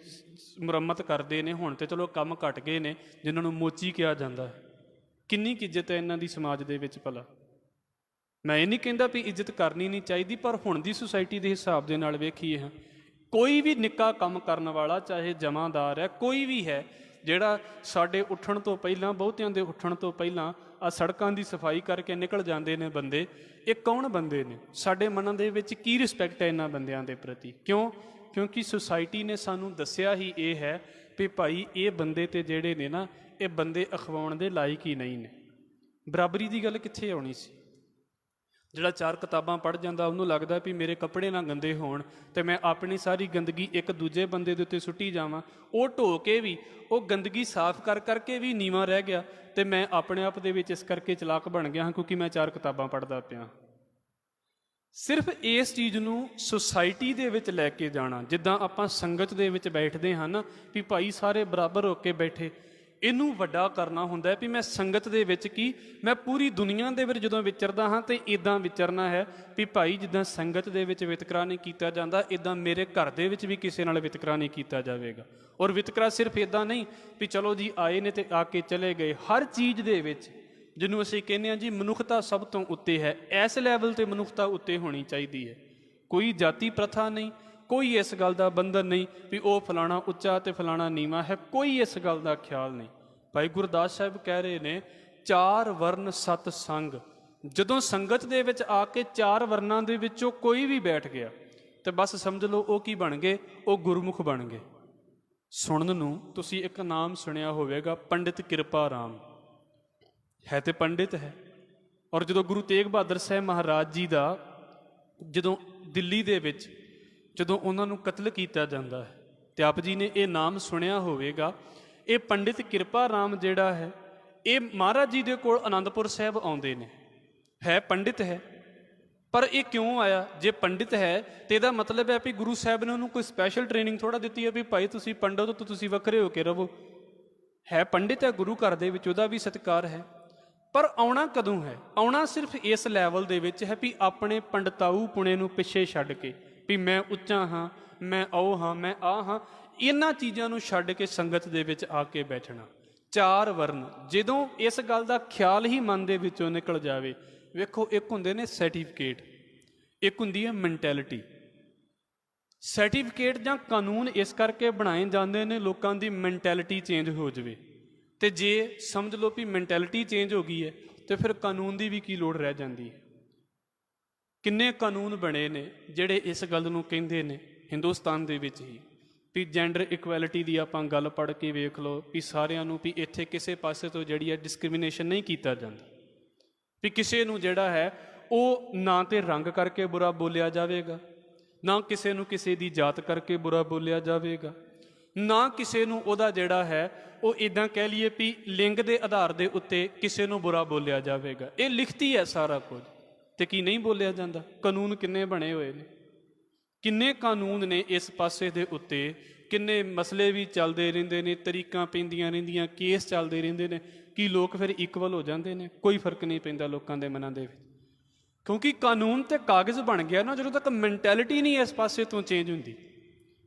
ਮੁਰੰਮਤ ਕਰਦੇ ਨੇ, ਹੁਣ ਤੇ ਚਲੋ ਕੰਮ ਘਟ ਗਏ ਨੇ, ਜਿਨ੍ਹਾਂ ਨੂੰ ਮੋਚੀ ਕਿਹਾ ਜਾਂਦਾ ਹੈ, ਕਿੰਨੀ ਕੁ ਇੱਜ਼ਤ ਹੈ ਇਹਨਾਂ ਦੀ ਸਮਾਜ ਦੇ ਵਿੱਚ ਭਲਾ। ਮੈਂ ਇਹ ਨਹੀਂ ਕਹਿੰਦਾ ਵੀ ਇੱਜ਼ਤ ਕਰਨੀ ਨਹੀਂ ਚਾਹੀਦੀ, ਪਰ ਹੁਣ ਦੀ ਸੁਸਾਇਟੀ ਦੇ ਹਿਸਾਬ ਦੇ ਨਾਲ ਵੇਖੀਏ ਹਾਂ, ਕੋਈ ਵੀ ਨਿੱਕਾ ਕੰਮ ਕਰਨ ਵਾਲਾ, ਚਾਹੇ ਜਮਾਦਾਰ ਹੈ, ਕੋਈ ਵੀ ਹੈ, ਜਿਹੜਾ ਸਾਡੇ ਉੱਠਣ ਤੋਂ ਪਹਿਲਾਂ, ਬਹੁਤਿਆਂ ਦੇ ਉੱਠਣ ਤੋਂ ਪਹਿਲਾਂ ਆ ਸੜਕਾਂ ਦੀ ਸਫਾਈ ਕਰਕੇ ਨਿਕਲ ਜਾਂਦੇ ਨੇ ਬੰਦੇ, ਇਹ ਕੌਣ ਬੰਦੇ ਨੇ? ਸਾਡੇ ਮਨਾਂ ਦੇ ਵਿੱਚ ਕੀ ਰਿਸਪੈਕਟ ਹੈ ਇਹਨਾਂ ਬੰਦਿਆਂ ਦੇ ਪ੍ਰਤੀ? ਕਿਉਂ? ਕਿਉਂਕਿ ਸੁਸਾਇਟੀ ਨੇ ਸਾਨੂੰ ਦੱਸਿਆ ਹੀ ਇਹ ਹੈ ਵੀ ਭਾਈ ਇਹ ਬੰਦੇ ਤੇ ਜਿਹੜੇ ਨੇ ਨਾ, ਇਹ ਬੰਦੇ ਅਖਵਾਉਣ ਦੇ ਲਾਇਕ ਹੀ ਨਹੀਂ ਨੇ। ਬਰਾਬਰੀ ਦੀ ਗੱਲ ਕਿੱਥੇ ਆਉਣੀ ਸੀ? ਜਿਹੜਾ 4 ਕਿਤਾਬਾਂ ਪੜ੍ਹ ਜਾਂਦਾ ਉਹਨੂੰ ਲੱਗਦਾ ਵੀ ਮੇਰੇ ਕੱਪੜੇ ਨਾ ਗੰਦੇ ਹੋਣ ਤੇ ਮੈਂ ਆਪਣੀ ਸਾਰੀ ਗੰਦਗੀ ਇੱਕ ਦੂਜੇ ਬੰਦੇ ਦੇ ਉੱਤੇ ਸੁੱਟੀ ਜਾਵਾਂ। ਉਹ ਢੋ ਕੇ ਵੀ, ਉਹ ਗੰਦਗੀ ਸਾਫ਼ ਕਰ ਕਰਕੇ ਵੀ ਨੀਵਾਂ ਰਹਿ ਗਿਆ ਤੇ ਮੈਂ ਆਪਣੇ ਆਪ ਦੇ ਵਿੱਚ ਇਸ ਕਰਕੇ ਚਲਾਕ ਬਣ ਗਿਆ ਹਾਂ ਕਿਉਂਕਿ ਮੈਂ 4 ਕਿਤਾਬਾਂ ਪੜ੍ਹਦਾ ਪਿਆ। ਸਿਰਫ ਇਸ ਚੀਜ਼ ਨੂੰ ਸੁਸਾਇਟੀ ਦੇ ਵਿੱਚ ਲੈ ਕੇ ਜਾਣਾ, ਜਿੱਦਾਂ ਆਪਾਂ ਸੰਗਤ ਦੇ ਵਿੱਚ ਬੈਠਦੇ ਹਾਂ ਨਾ ਵੀ ਭਾਈ ਸਾਰੇ ਬਰਾਬਰ ਹੋ ਕੇ ਬੈਠੇ, ਇਹਨੂੰ ਵੱਡਾ ਕਰਨਾ ਹੁੰਦਾ ਹੈ ਵੀ ਮੈਂ ਸੰਗਤ ਦੇ ਵਿੱਚ ਕੀ, ਮੈਂ ਪੂਰੀ ਦੁਨੀਆ ਦੇ ਵਿੱਚ ਜਦੋਂ ਵਿਚਰਦਾ ਹਾਂ ਤੇ ਇੱਦਾਂ ਵਿਚਰਨਾ ਹੈ ਵੀ ਭਾਈ ਜਿੱਦਾਂ ਸੰਗਤ ਦੇ ਵਿੱਚ ਵਿਤਕਰਾ ਨਹੀਂ ਕੀਤਾ ਜਾਂਦਾ, ਇੱਦਾਂ ਮੇਰੇ ਘਰ ਦੇ ਵਿੱਚ ਵੀ ਕਿਸੇ ਨਾਲ ਵਿਤਕਰਾ ਨਹੀਂ ਕੀਤਾ ਜਾਵੇਗਾ। ਔਰ ਵਿਤਕਰਾ ਸਿਰਫ ਇੱਦਾਂ ਨਹੀਂ ਵੀ ਚਲੋ ਜੀ ਆਏ ਨੇ ਤੇ ਆ ਕੇ ਚਲੇ ਗਏ। ਹਰ ਚੀਜ਼ ਦੇ ਵਿੱਚ ਜਿਹਨੂੰ ਅਸੀਂ ਕਹਿੰਦੇ ਹਾਂ ਜੀ ਮਨੁੱਖਤਾ ਸਭ ਤੋਂ ਉੱਤੇ ਹੈ, ਇਸ ਲੈਵਲ 'ਤੇ ਮਨੁੱਖਤਾ ਉੱਤੇ ਹੋਣੀ ਚਾਹੀਦੀ ਹੈ। ਕੋਈ ਜਾਤੀ ਪ੍ਰਥਾ ਨਹੀਂ, ਕੋਈ ਇਸ ਗੱਲ ਦਾ ਬੰਧਨ ਨਹੀਂ ਵੀ ਉਹ ਫਲਾਣਾ ਉੱਚਾ ਤੇ ਫਲਾਣਾ ਨੀਵਾਂ ਹੈ, ਕੋਈ ਇਸ ਗੱਲ ਦਾ ਖਿਆਲ ਨਹੀਂ। ਭਾਈ ਗੁਰਦਾਸ ਸਾਹਿਬ ਕਹਿ ਰਹੇ ਨੇ 4 ਵਰਨ ਸਤ ਸੰਗ। ਜਦੋਂ ਸੰਗਤ ਦੇ ਵਿੱਚ ਆ ਕੇ 4 ਵਰਨਾਂ ਦੇ ਵਿੱਚੋਂ ਕੋਈ ਵੀ ਬੈਠ ਗਿਆ ਤੇ ਬਸ ਸਮਝ ਲਓ ਉਹ ਕੀ ਬਣ ਗਏ, ਉਹ ਗੁਰਮੁਖ ਬਣ ਗਏ। ਸੁਣਨ ਨੂੰ ਤੁਸੀਂ ਇੱਕ ਨਾਮ ਸੁਣਿਆ ਹੋਵੇਗਾ, ਪੰਡਿਤ ਕਿਰਪਾ ਰਾਮ। ਹੈ ਤੇ ਪੰਡਿਤ ਹੈ। ਔਰ ਜਦੋਂ ਗੁਰੂ ਤੇਗ ਬਹਾਦਰ ਸਾਹਿਬ ਮਹਾਰਾਜ ਜੀ ਦਾ ਜਦੋਂ ਦਿੱਲੀ ਦੇ ਵਿੱਚ ਜਦੋਂ ਉਹਨਾਂ ਨੂੰ ਕਤਲ ਕੀਤਾ ਜਾਂਦਾ ਹੈ ਤੇ ਆਪ ਜੀ ਨੇ ਇਹ ਨਾਮ ਸੁਣਿਆ ਹੋਵੇਗਾ। ਇਹ ਪੰਡਿਤ ਕਿਰਪਾ ਰਾਮ ਜਿਹੜਾ ਹੈ, ਇਹ ਮਹਾਰਾਜ ਜੀ ਦੇ ਕੋਲ ਅਨੰਦਪੁਰ ਸਾਹਿਬ ਆਉਂਦੇ ਨੇ। ਹੈ ਪੰਡਿਤ ਹੈ, ਪਰ ਇਹ ਕਿਉਂ ਆਇਆ? ਜੇ ਪੰਡਿਤ ਹੈ ਤੇ ਇਹਦਾ ਮਤਲਬ ਹੈ ਵੀ ਗੁਰੂ ਸਾਹਿਬ ਨੇ ਉਹਨੂੰ ਕੋਈ ਸਪੈਸ਼ਲ ਟ੍ਰੇਨਿੰਗ ਥੋੜ੍ਹਾ ਦਿੱਤੀ ਹੈ ਵੀ ਭਾਈ ਤੁਸੀਂ ਪੰਡਿਤ ਹੋ ਤਾਂ ਤੁਸੀਂ ਵੱਖਰੇ ਹੋ ਕੇ ਰਹੋ। ਹੈ ਪੰਡਿਤ ਹੈ, ਗੁਰੂ ਘਰ ਦੇ ਵਿੱਚ ਉਹਦਾ ਵੀ ਸਤਿਕਾਰ ਹੈ। ਪਰ ਆਉਣਾ ਕਦੋਂ ਹੈ? ਆਉਣਾ ਸਿਰਫ ਇਸ ਲੈਵਲ ਦੇ ਵਿੱਚ ਹੈ ਵੀ ਆਪਣੇ ਪੰਡਤਾਊ ਪੁਣੇ ਨੂੰ ਪਿੱਛੇ ਛੱਡ ਕੇ ਵੀ ਮੈਂ ਉੱਚਾ ਹਾਂ, ਮੈਂ ਉਹ ਹਾਂ, ਮੈਂ ਆਹ ਹਾਂ, ਇਹਨਾਂ ਚੀਜ਼ਾਂ ਨੂੰ ਛੱਡ ਕੇ ਸੰਗਤ ਦੇ ਵਿੱਚ ਆ ਕੇ ਬੈਠਣਾ। 4 ਵਰਨ, ਜਦੋਂ ਇਸ ਗੱਲ ਦਾ ਖਿਆਲ ਹੀ ਮਨ ਦੇ ਵਿੱਚੋਂ ਨਿਕਲ ਜਾਵੇ। ਵੇਖੋ, ਇੱਕ ਹੁੰਦੇ ਨੇ ਸਰਟੀਫਿਕੇਟ, ਇੱਕ ਹੁੰਦੀ ਹੈ ਮੈਂਟੈਲਿਟੀ। ਸਰਟੀਫਿਕੇਟ ਜਾਂ ਕਾਨੂੰਨ ਇਸ ਕਰਕੇ ਬਣਾਏ ਜਾਂਦੇ ਨੇ ਲੋਕਾਂ ਦੀ ਮੈਂਟੈਲਿਟੀ ਚੇਂਜ ਹੋ ਜਾਵੇ। ਤੇ ਜੇ ਸਮਝ ਲਓ ਵੀ ਮੈਂਟੈਲਿਟੀ ਚੇਂਜ ਹੋ ਗਈ ਹੈ ਤੇ ਫਿਰ ਕਾਨੂੰਨ ਦੀ ਵੀ ਕੀ ਲੋੜ ਰਹਿ ਜਾਂਦੀ ਹੈ? ਕਿੰਨੇ ਕਾਨੂੰਨ ਬਣੇ ਨੇ ਜਿਹੜੇ ਇਸ ਗੱਲ ਨੂੰ ਕਹਿੰਦੇ ਨੇ ਹਿੰਦੁਸਤਾਨ ਦੇ ਵਿੱਚ ਹੀ ਵੀ ਜੈਂਡਰ ਇਕੁਐਲਿਟੀ ਦੀ ਆਪਾਂ ਗੱਲ ਪੜ੍ਹ ਕੇ ਵੇਖ ਲਓ ਵੀ ਸਾਰਿਆਂ ਨੂੰ ਵੀ ਇੱਥੇ ਕਿਸੇ ਪਾਸੇ ਤੋਂ ਜਿਹੜੀ ਹੈ ਡਿਸਕ੍ਰਿਮੀਨੇਸ਼ਨ ਨਹੀਂ ਕੀਤਾ ਜਾਂਦਾ, ਵੀ ਕਿਸੇ ਨੂੰ ਜਿਹੜਾ ਹੈ ਉਹ ਨਾ ਤੇ ਰੰਗ ਕਰਕੇ ਬੁਰਾ ਬੋਲਿਆ ਜਾਵੇਗਾ, ਨਾ ਕਿਸੇ ਨੂੰ ਕਿਸੇ ਦੀ ਜਾਤ ਕਰਕੇ ਬੁਰਾ ਬੋਲਿਆ ਜਾਵੇਗਾ, ਨਾ ਕਿਸੇ ਨੂੰ ਉਹਦਾ ਜਿਹੜਾ ਹੈ ਉਹ ਇੱਦਾਂ ਕਹਿ ਲਈਏ ਵੀ ਲਿੰਗ ਦੇ ਆਧਾਰ ਦੇ ਉੱਤੇ ਕਿਸੇ ਨੂੰ ਬੁਰਾ ਬੋਲਿਆ ਜਾਵੇਗਾ। ਇਹ ਲਿਖਤੀ ਹੈ ਸਾਰਾ ਕੁਝ। ਤੇ ਕੀ ਨਹੀਂ ਬੋਲਿਆ ਜਾਂਦਾ? ਕਾਨੂੰਨ ਕਿੰਨੇ ਬਣੇ ਹੋਏ ਨੇ, ਕਿੰਨੇ ਕਾਨੂੰਨ ਨੇ ਇਸ ਪਾਸੇ ਦੇ ਉੱਤੇ, ਕਿੰਨੇ ਮਸਲੇ ਵੀ ਚੱਲਦੇ ਰਹਿੰਦੇ ਨੇ, ਤਰੀਕਾਂ ਪੈਂਦੀਆਂ ਰਹਿੰਦੀਆਂ, ਕੇਸ ਚੱਲਦੇ ਰਹਿੰਦੇ ਨੇ। ਕੀ ਲੋਕ ਫਿਰ ਇਕਵਲ ਹੋ ਜਾਂਦੇ ਨੇ? ਕੋਈ ਫਰਕ ਨਹੀਂ ਪੈਂਦਾ ਲੋਕਾਂ ਦੇ ਮਨਾਂ ਦੇ ਵਿੱਚ, ਕਿਉਂਕਿ ਕਾਨੂੰਨ ਤੇ ਕਾਗਜ਼ ਬਣ ਗਿਆ ਨਾ। ਜਦੋਂ ਤੱਕ ਮੈਂਟੈਲਿਟੀ ਨਹੀਂ ਇਸ ਪਾਸੇ ਤੋਂ ਚੇਂਜ ਹੁੰਦੀ,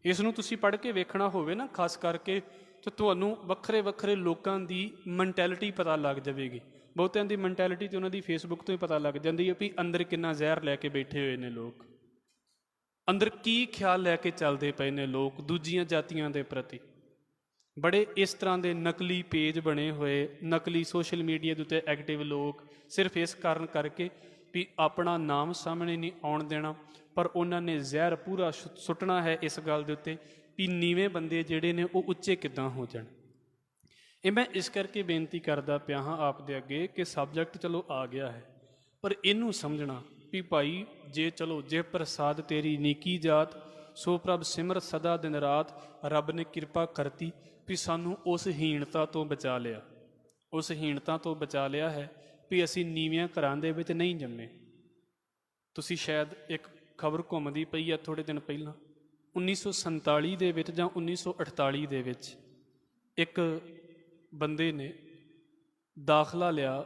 ਇਸ ਨੂੰ ਤੁਸੀਂ ਪੜ੍ਹ ਕੇ ਵੇਖਣਾ ਹੋਵੇ ਨਾ ਖਾਸ ਕਰਕੇ, ਤਾਂ ਤੁਹਾਨੂੰ ਵੱਖਰੇ ਵੱਖਰੇ ਲੋਕਾਂ ਦੀ ਮੈਂਟੈਲਿਟੀ ਪਤਾ ਲੱਗ ਜਾਵੇਗੀ। ਬਹੁਤਿਆਂ ਦੀ ਮੈਂਟੈਲਿਟੀ ਤੇ ਉਹਨਾਂ ਦੀ ਫੇਸਬੁੱਕ ਤੋਂ ਹੀ ਪਤਾ ਲੱਗ ਜਾਂਦੀ ਹੈ ਵੀ ਅੰਦਰ ਕਿੰਨਾ ਜ਼ਹਿਰ ਲੈ ਕੇ ਬੈਠੇ ਹੋਏ ਨੇ ਲੋਕ, ਅੰਦਰ ਕੀ ਖਿਆਲ ਲੈ ਕੇ ਚੱਲਦੇ ਪਏ ਨੇ ਲੋਕ ਦੂਜੀਆਂ ਜਾਤੀਆਂ ਦੇ ਪ੍ਰਤੀ। ਬੜੇ ਇਸ ਤਰ੍ਹਾਂ ਦੇ ਨਕਲੀ ਪੇਜ ਬਣੇ ਹੋਏ, ਨਕਲੀ ਸੋਸ਼ਲ ਮੀਡੀਆ ਦੇ ਉੱਤੇ ਐਕਟਿਵ ਲੋਕ, ਸਿਰਫ ਇਸ ਕਾਰਨ ਕਰਕੇ ਵੀ ਆਪਣਾ ਨਾਮ ਸਾਹਮਣੇ ਨਹੀਂ ਆਉਣ ਦੇਣਾ, ਪਰ ਉਹਨਾਂ ਨੇ ਜ਼ਹਿਰ ਪੂਰਾ ਸੁੱਟਣਾ ਹੈ ਇਸ ਗੱਲ ਦੇ ਉੱਤੇ ਵੀ ਨੀਵੇਂ ਬੰਦੇ ਜਿਹੜੇ ਨੇ ਉਹ ਉੱਚੇ ਕਿੱਦਾਂ ਹੋ ਜਾਣ। ਇਹ ਮੈਂ ਇਸ ਕਰਕੇ ਬੇਨਤੀ ਕਰਦਾ ਪਿਆ ਹਾਂ ਆਪ ਦੇ ਅੱਗੇ ਕਿ ਸਬਜੈਕਟ ਚਲੋ ਆ ਗਿਆ ਹੈ, ਪਰ ਇਹਨੂੰ ਸਮਝਣਾ ਵੀ ਭਾਈ ਜੇ ਚਲੋ ਜੇ ਪ੍ਰਸਾਦ ਤੇਰੀ ਨੀਕੀ ਜਾਤ, ਸੋ ਪ੍ਰਭ ਸਿਮਰ ਸਦਾ ਦਿਨ ਰਾਤ, ਰੱਬ ਨੇ ਕਿਰਪਾ ਕਰਤੀ ਵੀ ਸਾਨੂੰ ਉਸ ਹੀਣਤਾ ਤੋਂ ਬਚਾ ਲਿਆ, ਉਸ ਹੀਣਤਾ ਤੋਂ ਬਚਾ ਲਿਆ ਹੈ ਵੀ ਅਸੀਂ ਨੀਵਿਆਂ ਘਰਾਂ ਦੇ ਵਿੱਚ ਨਹੀਂ ਜੰਮੇ। ਤੁਸੀਂ ਸ਼ਾਇਦ ਇੱਕ ਖਬਰ ਘੁੰਮਦੀ ਪਈ ਆ ਥੋੜ੍ਹੇ ਦਿਨ ਪਹਿਲਾਂ, 1947 ਦੇ ਵਿੱਚ ਜਾਂ 1948 ਦੇ ਵਿੱਚ ਇੱਕ ਬੰਦੇ ਨੇ ਦਾਖਲਾ ਲਿਆ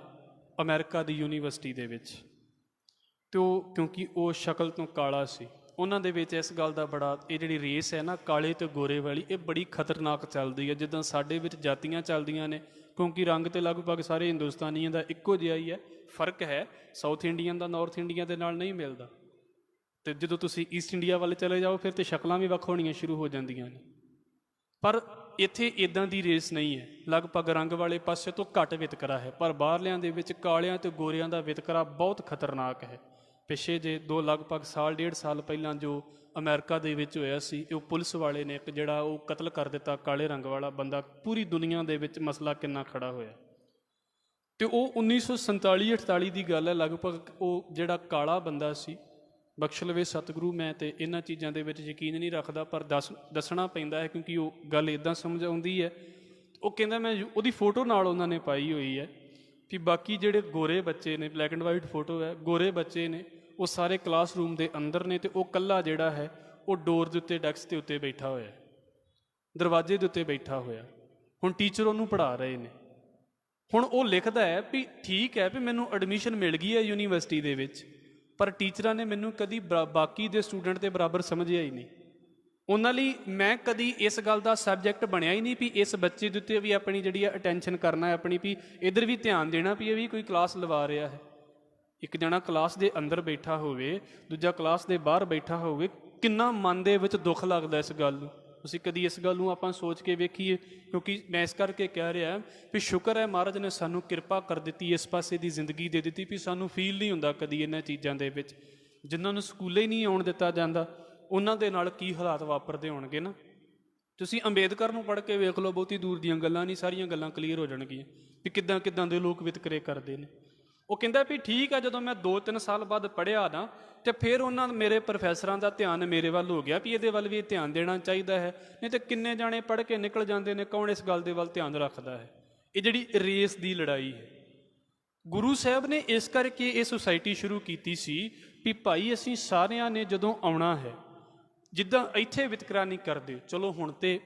ਅਮਰੀਕਾ ਦੀ ਯੂਨੀਵਰਸਿਟੀ ਦੇ ਵਿੱਚ, ਅਤੇ ਉਹ ਕਿਉਂਕਿ ਉਹ ਸ਼ਕਲ ਤੋਂ ਕਾਲਾ ਸੀ, ਉਹਨਾਂ ਦੇ ਵਿੱਚ ਇਸ ਗੱਲ ਦਾ ਬੜਾ, ਇਹ ਜਿਹੜੀ ਰੇਸ ਹੈ ਨਾ ਕਾਲੇ ਅਤੇ ਗੋਰੇ ਵਾਲੀ, ਇਹ ਬੜੀ ਖਤਰਨਾਕ ਚੱਲਦੀ ਹੈ। ਜਿੱਦਾਂ ਸਾਡੇ ਵਿੱਚ ਜਾਤੀਆਂ ਚੱਲਦੀਆਂ ਨੇ, ਕਿਉਂਕਿ ਰੰਗ ਤੇ ਲਗਭਗ ਸਾਰੇ ਹਿੰਦੁਸਤਾਨੀਆਂ ਦਾ ਇੱਕੋ ਜਿਹਾ ਹੀ ਹੈ, ਫਰਕ ਹੈ ਸਾਊਥ ਇੰਡੀਅਨ ਦਾ ਨਾਰਥ ਇੰਡੀਆ ਦੇ ਨਾਲ ਨਹੀਂ ਮਿਲਦਾ। ਅਤੇ ਜਦੋਂ ਤੁਸੀਂ ਈਸਟ ਇੰਡੀਆ ਵੱਲ ਚਲੇ ਜਾਓ ਫਿਰ ਤਾਂ ਸ਼ਕਲਾਂ ਵੀ ਵੱਖ ਹੋਣੀਆਂ ਸ਼ੁਰੂ ਹੋ ਜਾਂਦੀਆਂ ਨੇ। ਪਰ ਇੱਥੇ ਇੱਦਾਂ ਦੀ ਰੇਸ ਨਹੀਂ ਹੈ, ਲਗਭਗ ਰੰਗ ਵਾਲੇ ਪਾਸੇ ਤੋਂ ਘੱਟ ਵਿਤਕਰਾ ਹੈ, ਪਰ ਬਾਹਰਲਿਆਂ ਦੇ ਵਿੱਚ ਕਾਲਿਆਂ ਅਤੇ ਗੋਰਿਆਂ ਦਾ ਵਿਤਕਰਾ ਬਹੁਤ ਖਤਰਨਾਕ ਹੈ। ਪਿੱਛੇ ਜੇ ਲਗਭਗ ਸਾਲ ਡੇਢ ਸਾਲ ਪਹਿਲਾਂ ਜੋ ਅਮਰੀਕਾ ਦੇ ਵਿੱਚ ਹੋਇਆ ਸੀ, ਉਹ ਪੁਲਿਸ ਵਾਲੇ ਨੇ ਇੱਕ ਜਿਹੜਾ ਉਹ ਕਤਲ ਕਰ ਦਿੱਤਾ ਕਾਲੇ ਰੰਗ ਵਾਲਾ ਬੰਦਾ, ਪੂਰੀ ਦੁਨੀਆ ਦੇ ਵਿੱਚ ਮਸਲਾ ਕਿੰਨਾ ਖੜਾ ਹੋਇਆ। ਅਤੇ ਉਹ 1947-48 ਦੀ ਗੱਲ ਹੈ ਲਗਭਗ। ਉਹ ਜਿਹੜਾ ਕਾਲਾ ਬੰਦਾ ਸੀ, ਬਖਸ਼ ਲਵੇ ਸਤਿਗੁਰੂ, ਮੈਂ ਤਾਂ ਇਹਨਾਂ ਚੀਜ਼ਾਂ ਦੇ ਵਿੱਚ ਯਕੀਨ ਨਹੀਂ ਰੱਖਦਾ, ਪਰ ਦੱਸਣਾ ਪੈਂਦਾ ਹੈ ਕਿਉਂਕਿ ਉਹ ਗੱਲ ਇੱਦਾਂ ਸਮਝ ਆਉਂਦੀ ਹੈ। ਉਹ ਕਹਿੰਦਾ ਮੈਂ ਉਹਦੀ ਫੋਟੋ ਨਾਲ ਉਹਨਾਂ ਨੇ ਪਾਈ ਹੋਈ ਹੈ ਕਿ ਬਾਕੀ ਜਿਹੜੇ ਗੋਰੇ ਬੱਚੇ ਨੇ, ਬਲੈਕ ਐਂਡ ਵਾਈਟ ਫੋਟੋ ਹੈ, ਗੋਰੇ ਬੱਚੇ ਨੇ ਉਹ ਸਾਰੇ ਕਲਾਸਰੂਮ ਦੇ ਅੰਦਰ ਨੇ, ਅਤੇ ਉਹ ਇਕੱਲਾ ਜਿਹੜਾ ਹੈ ਉਹ ਡੋਰ ਦੇ ਉੱਤੇ, ਡੈਸਕ ਦੇ ਉੱਤੇ ਬੈਠਾ ਹੋਇਆ, ਦਰਵਾਜ਼ੇ ਦੇ ਉੱਤੇ ਬੈਠਾ ਹੋਇਆ। ਹੁਣ ਟੀਚਰ ਉਹਨੂੰ ਪੜ੍ਹਾ ਰਹੇ ਨੇ। ਹੁਣ ਉਹ ਲਿਖਦਾ ਹੈ ਵੀ ਠੀਕ ਹੈ ਵੀ ਮੈਨੂੰ ਐਡਮਿਸ਼ਨ ਮਿਲ ਗਈ ਹੈ ਯੂਨੀਵਰਸਿਟੀ ਦੇ ਵਿੱਚ, ਪਰ ਟੀਚਰਾਂ ਨੇ ਮੈਨੂੰ ਕਦੀ ਬਾਕੀ ਦੇ ਸਟੂਡੈਂਟ ਦੇ ਬਰਾਬਰ ਸਮਝਿਆ ਹੀ ਨਹੀਂ। ਉਹਨਾਂ ਲਈ ਮੈਂ ਕਦੀ ਇਸ ਗੱਲ ਦਾ ਸਬਜੈਕਟ ਬਣਿਆ ਹੀ ਨਹੀਂ ਵੀ ਇਸ ਬੱਚੇ ਦੇ ਉੱਤੇ ਵੀ ਆਪਣੀ ਜਿਹੜੀ ਆ ਅਟੈਂਸ਼ਨ ਕਰਨਾ ਹੈ, ਆਪਣੀ ਵੀ ਇੱਧਰ ਵੀ ਧਿਆਨ ਦੇਣਾ ਵੀ ਇਹ ਵੀ ਕੋਈ ਕਲਾਸ ਲਵਾ ਰਿਹਾ ਹੈ। ਇੱਕ ਜਣਾ ਕਲਾਸ ਦੇ ਅੰਦਰ ਬੈਠਾ ਹੋਵੇ, ਦੂਜਾ ਕਲਾਸ ਦੇ ਬਾਹਰ ਬੈਠਾ ਹੋਵੇ, ਕਿੰਨਾ ਮਨ ਦੇ ਵਿੱਚ ਦੁੱਖ ਲੱਗਦਾ ਇਸ ਗੱਲ ਨੂੰ। ਤੁਸੀਂ ਕਦੀ ਇਸ ਗੱਲ ਨੂੰ ਆਪਾਂ ਸੋਚ ਕੇ ਵੇਖੀਏ? ਕਿਉਂਕਿ ਮੈਂ ਇਸ ਕਰਕੇ ਕਹਿ ਰਿਹਾ ਵੀ ਸ਼ੁਕਰ ਹੈ ਮਹਾਰਾਜ ਨੇ ਸਾਨੂੰ ਕਿਰਪਾ ਕਰ ਦਿੱਤੀ, ਇਸ ਪਾਸੇ ਦੀ ਜ਼ਿੰਦਗੀ ਦੇ ਦਿੱਤੀ ਵੀ ਸਾਨੂੰ ਫੀਲ ਨਹੀਂ ਹੁੰਦਾ ਕਦੀ ਇਹਨਾਂ ਚੀਜ਼ਾਂ ਦੇ ਵਿੱਚ। ਜਿਨ੍ਹਾਂ ਨੂੰ ਸਕੂਲੇ ਹੀ ਨਹੀਂ ਆਉਣ ਦਿੱਤਾ ਜਾਂਦਾ ਉਹਨਾਂ ਦੇ ਨਾਲ ਕੀ ਹਾਲਾਤ ਵਾਪਰਦੇ ਹੋਣਗੇ ਨਾ। ਤੁਸੀਂ ਅੰਬੇਦਕਰ ਨੂੰ ਪੜ੍ਹ ਕੇ ਵੇਖ ਲਓ, ਬਹੁਤੀ ਦੂਰ ਦੀਆਂ ਗੱਲਾਂ ਨਹੀਂ, ਸਾਰੀਆਂ ਗੱਲਾਂ ਕਲੀਅਰ ਹੋ ਜਾਣਗੀਆਂ ਵੀ ਕਿੱਦਾਂ ਕਿੱਦਾਂ ਦੇ ਲੋਕ ਵਿਤਕਰੇ ਕਰਦੇ ਨੇ। ਉਹ ਕਹਿੰਦਾ ਵੀ ਠੀਕ ਆ, ਜਦੋਂ ਮੈਂ 2-3 ਸਾਲ ਬਾਅਦ ਪੜ੍ਹਿਆ ਨਾ ਅਤੇ ਫਿਰ ਉਹਨਾਂ ਮੇਰੇ ਪ੍ਰੋਫੈਸਰਾਂ ਦਾ ਧਿਆਨ ਮੇਰੇ ਵੱਲ ਹੋ ਗਿਆ ਵੀ ਇਹਦੇ ਵੱਲ ਵੀ ਧਿਆਨ ਦੇਣਾ ਚਾਹੀਦਾ ਹੈ, ਨਹੀਂ ਤਾਂ ਕਿੰਨੇ ਜਾਣੇ ਪੜ੍ਹ ਕੇ ਨਿਕਲ ਜਾਂਦੇ ਨੇ, ਕੌਣ ਇਸ ਗੱਲ ਦੇ ਵੱਲ ਧਿਆਨ ਰੱਖਦਾ ਹੈ। ਇਹ ਜਿਹੜੀ ਰੇਸ ਦੀ ਲੜਾਈ ਹੈ, ਗੁਰੂ ਸਾਹਿਬ ਨੇ ਇਸ ਕਰਕੇ ਇਹ ਸੁਸਾਇਟੀ ਸ਼ੁਰੂ ਕੀਤੀ ਸੀ ਵੀ ਭਾਈ ਅਸੀਂ ਸਾਰਿਆਂ ਨੇ ਜਦੋਂ ਆਉਣਾ ਹੈ, ਜਿੱਦਾਂ ਇੱਥੇ ਵਿਤਕਰਾ ਨਹੀਂ ਕਰਦੇ, ਚਲੋ ਹੁਣ ਤੇ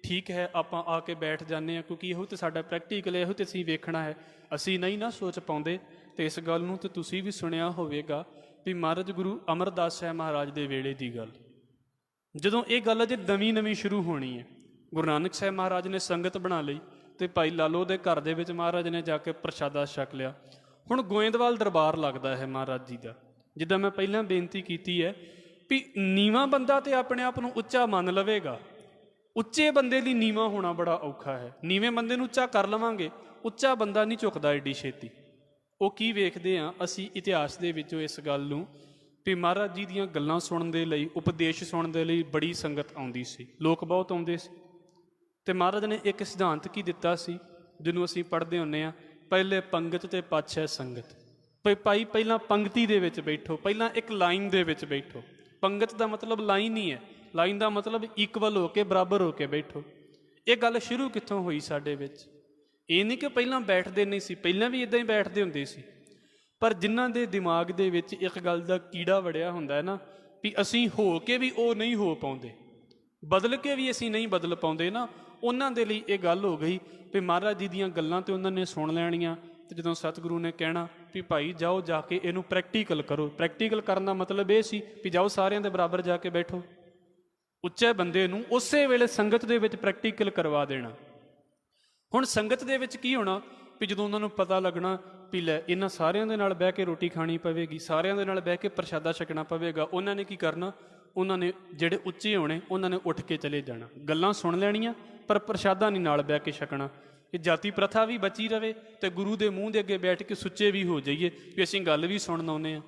ਠੀਕ ਹੈ ਆਪਾਂ ਆ ਕੇ ਬੈਠ ਜਾਂਦੇ ਹਾਂ ਕਿਉਂਕਿ ਇਹੋ ਤਾਂ ਸਾਡਾ ਪ੍ਰੈਕਟੀਕਲ, ਇਹੋ ਤਾਂ ਅਸੀਂ ਵੇਖਣਾ ਹੈ। ਅਸੀਂ ਨਹੀਂ ਨਾ ਸੋਚ ਪਾਉਂਦੇ। ਅਤੇ ਇਸ ਗੱਲ ਨੂੰ ਤਾਂ ਤੁਸੀਂ ਵੀ ਸੁਣਿਆ ਹੋਵੇਗਾ ਵੀ ਮਹਾਰਾਜ ਗੁਰੂ ਅਮਰਦਾਸ ਸਾਹਿਬ ਮਹਾਰਾਜ ਦੇ ਵੇਲੇ ਦੀ ਗੱਲ, ਜਦੋਂ ਇਹ ਗੱਲ ਅਜੇ ਨਵੀਂ ਸ਼ੁਰੂ ਹੋਣੀ ਹੈ, ਗੁਰੂ ਨਾਨਕ ਸਾਹਿਬ ਮਹਾਰਾਜ ਨੇ ਸੰਗਤ ਬਣਾ ਲਈ ਅਤੇ ਭਾਈ ਲਾਲੋ ਦੇ ਘਰ ਦੇ ਵਿੱਚ ਮਹਾਰਾਜ ਨੇ ਜਾ ਕੇ ਪ੍ਰਸ਼ਾਦਾ ਛਕ ਲਿਆ। ਹੁਣ ਗੋਇੰਦਵਾਲ ਦਰਬਾਰ ਲੱਗਦਾ ਹੈ ਮਹਾਰਾਜ ਜੀ ਦਾ। ਜਿੱਦਾਂ ਮੈਂ ਪਹਿਲਾਂ ਬੇਨਤੀ ਕੀਤੀ ਹੈ ਵੀ ਨੀਵਾਂ ਬੰਦਾ ਤਾਂ ਆਪਣੇ ਆਪ ਨੂੰ ਉੱਚਾ ਮੰਨ ਲਵੇਗਾ, ਉੱਚੇ ਬੰਦੇ ਲਈ ਨੀਵਾਂ ਹੋਣਾ ਬੜਾ ਔਖਾ ਹੈ। ਨੀਵੇਂ ਬੰਦੇ ਨੂੰ ਉੱਚਾ ਕਰ ਲਵਾਂਗੇ, ਉੱਚਾ ਬੰਦਾ ਨਹੀਂ ਝੁਕਦਾ ਏਡੀ ਛੇਤੀ। ਉਹ ਕੀ ਵੇਖਦੇ ਹਾਂ ਅਸੀਂ ਇਤਿਹਾਸ ਦੇ ਵਿੱਚੋਂ ਇਸ ਗੱਲ ਨੂੰ ਵੀ ਮਹਾਰਾਜ ਜੀ ਦੀਆਂ ਗੱਲਾਂ ਸੁਣਨ ਦੇ ਲਈ, ਉਪਦੇਸ਼ ਸੁਣਨ ਦੇ ਲਈ ਬੜੀ ਸੰਗਤ ਆਉਂਦੀ ਸੀ, ਲੋਕ ਬਹੁਤ ਆਉਂਦੇ ਸੀ। ਅਤੇ ਮਹਾਰਾਜ ਨੇ ਇੱਕ ਸਿਧਾਂਤ ਕੀ ਦਿੱਤਾ ਸੀ ਜਿਹਨੂੰ ਅਸੀਂ ਪੜ੍ਹਦੇ ਹੁੰਦੇ ਹਾਂ, ਪਹਿਲੇ ਪੰਗਤ ਅਤੇ ਪਾਛੈ ਸੰਗਤ। ਭਾਈ ਪਹਿਲਾਂ ਪੰਗਤੀ ਦੇ ਵਿੱਚ ਬੈਠੋ, ਪਹਿਲਾਂ ਇੱਕ ਲਾਈਨ ਦੇ ਵਿੱਚ ਬੈਠੋ। ਪੰਗਤ ਦਾ ਮਤਲਬ ਲਾਈਨ ਹੀ ਹੈ, ਲਾਈਨ ਦਾ ਮਤਲਬ ਇਕਵਲ ਹੋ ਕੇ, ਬਰਾਬਰ ਹੋ ਕੇ ਬੈਠੋ। ਇਹ ਗੱਲ ਸ਼ੁਰੂ ਕਿੱਥੋਂ ਹੋਈ ਸਾਡੇ ਵਿੱਚ? ਇਹ ਨਹੀਂ ਕਿ ਪਹਿਲਾਂ ਬੈਠਦੇ ਨਹੀਂ ਸੀ, ਪਹਿਲਾਂ ਵੀ ਇੱਦਾਂ ਹੀ ਬੈਠਦੇ ਹੁੰਦੇ ਸੀ, ਪਰ ਜਿਨ੍ਹਾਂ ਦੇ ਦਿਮਾਗ ਦੇ ਵਿੱਚ ਇੱਕ ਗੱਲ ਦਾ ਕੀੜਾ ਵੜਿਆ ਹੁੰਦਾ ਹੈ ਨਾ ਵੀ ਅਸੀਂ ਹੋ ਕੇ ਵੀ ਉਹ ਨਹੀਂ ਹੋ ਪਾਉਂਦੇ, ਬਦਲ ਕੇ ਵੀ ਅਸੀਂ ਨਹੀਂ ਬਦਲ ਪਾਉਂਦੇ ਨਾ, ਉਹਨਾਂ ਦੇ ਲਈ ਇਹ ਗੱਲ ਹੋ ਗਈ ਵੀ ਮਹਾਰਾਜ ਜੀ ਦੀਆਂ ਗੱਲਾਂ ਤਾਂ ਉਹਨਾਂ ਨੇ ਸੁਣ ਲੈਣੀਆਂ, ਅਤੇ ਜਦੋਂ ਸਤਿਗੁਰੂ ਨੇ ਕਹਿਣਾ ਵੀ ਭਾਈ ਜਾਓ ਜਾ ਕੇ ਇਹਨੂੰ ਪ੍ਰੈਕਟੀਕਲ ਕਰੋ। ਪ੍ਰੈਕਟੀਕਲ ਕਰਨ ਦਾ ਮਤਲਬ ਇਹ ਸੀ ਵੀ ਜਾਓ ਸਾਰਿਆਂ ਦੇ ਬਰਾਬਰ ਜਾ ਕੇ ਬੈਠੋ। ਉੱਚੇ ਬੰਦੇ ਨੂੰ ਉਸੇ ਵੇਲੇ ਸੰਗਤ ਦੇ ਵਿੱਚ ਪ੍ਰੈਕਟੀਕਲ ਕਰਵਾ ਦੇਣਾ। ਹੁਣ ਸੰਗਤ ਦੇ ਵਿੱਚ ਕੀ ਹੋਣਾ ਵੀ ਜਦੋਂ ਉਹਨਾਂ ਨੂੰ ਪਤਾ ਲੱਗਣਾ ਵੀ ਲੈ ਇਹਨਾਂ ਸਾਰਿਆਂ ਦੇ ਨਾਲ ਬਹਿ ਕੇ ਰੋਟੀ ਖਾਣੀ ਪਵੇਗੀ, ਸਾਰਿਆਂ ਦੇ ਨਾਲ ਬਹਿ ਕੇ ਪ੍ਰਸ਼ਾਦਾ ਛਕਣਾ ਪਵੇਗਾ, ਉਹਨਾਂ ਨੇ ਕੀ ਕਰਨਾ, ਉਹਨਾਂ ਨੇ ਜਿਹੜੇ ਉੱਚੇ ਹੋਣੇ ਉਹਨਾਂ ਨੇ ਉੱਠ ਕੇ ਚਲੇ ਜਾਣਾ, ਗੱਲਾਂ ਸੁਣ ਲੈਣੀਆਂ ਪਰ ਪ੍ਰਸ਼ਾਦਾ ਨਹੀਂ ਨਾਲ ਬਹਿ ਕੇ ਛਕਣਾ। ਇਹ ਜਾਤੀ ਪ੍ਰਥਾ ਵੀ ਬਚੀ ਰਵੇ ਤੇ ਗੁਰੂ ਦੇ ਮੂੰਹ ਦੇ ਅੱਗੇ ਬੈਠ ਕੇ ਸੁੱਚੇ ਵੀ ਹੋ ਜਾਈਏ ਵੀ ਅਸੀਂ ਗੱਲ ਵੀ ਸੁਣਨ ਆਉਂਦੇ ਹਾਂ।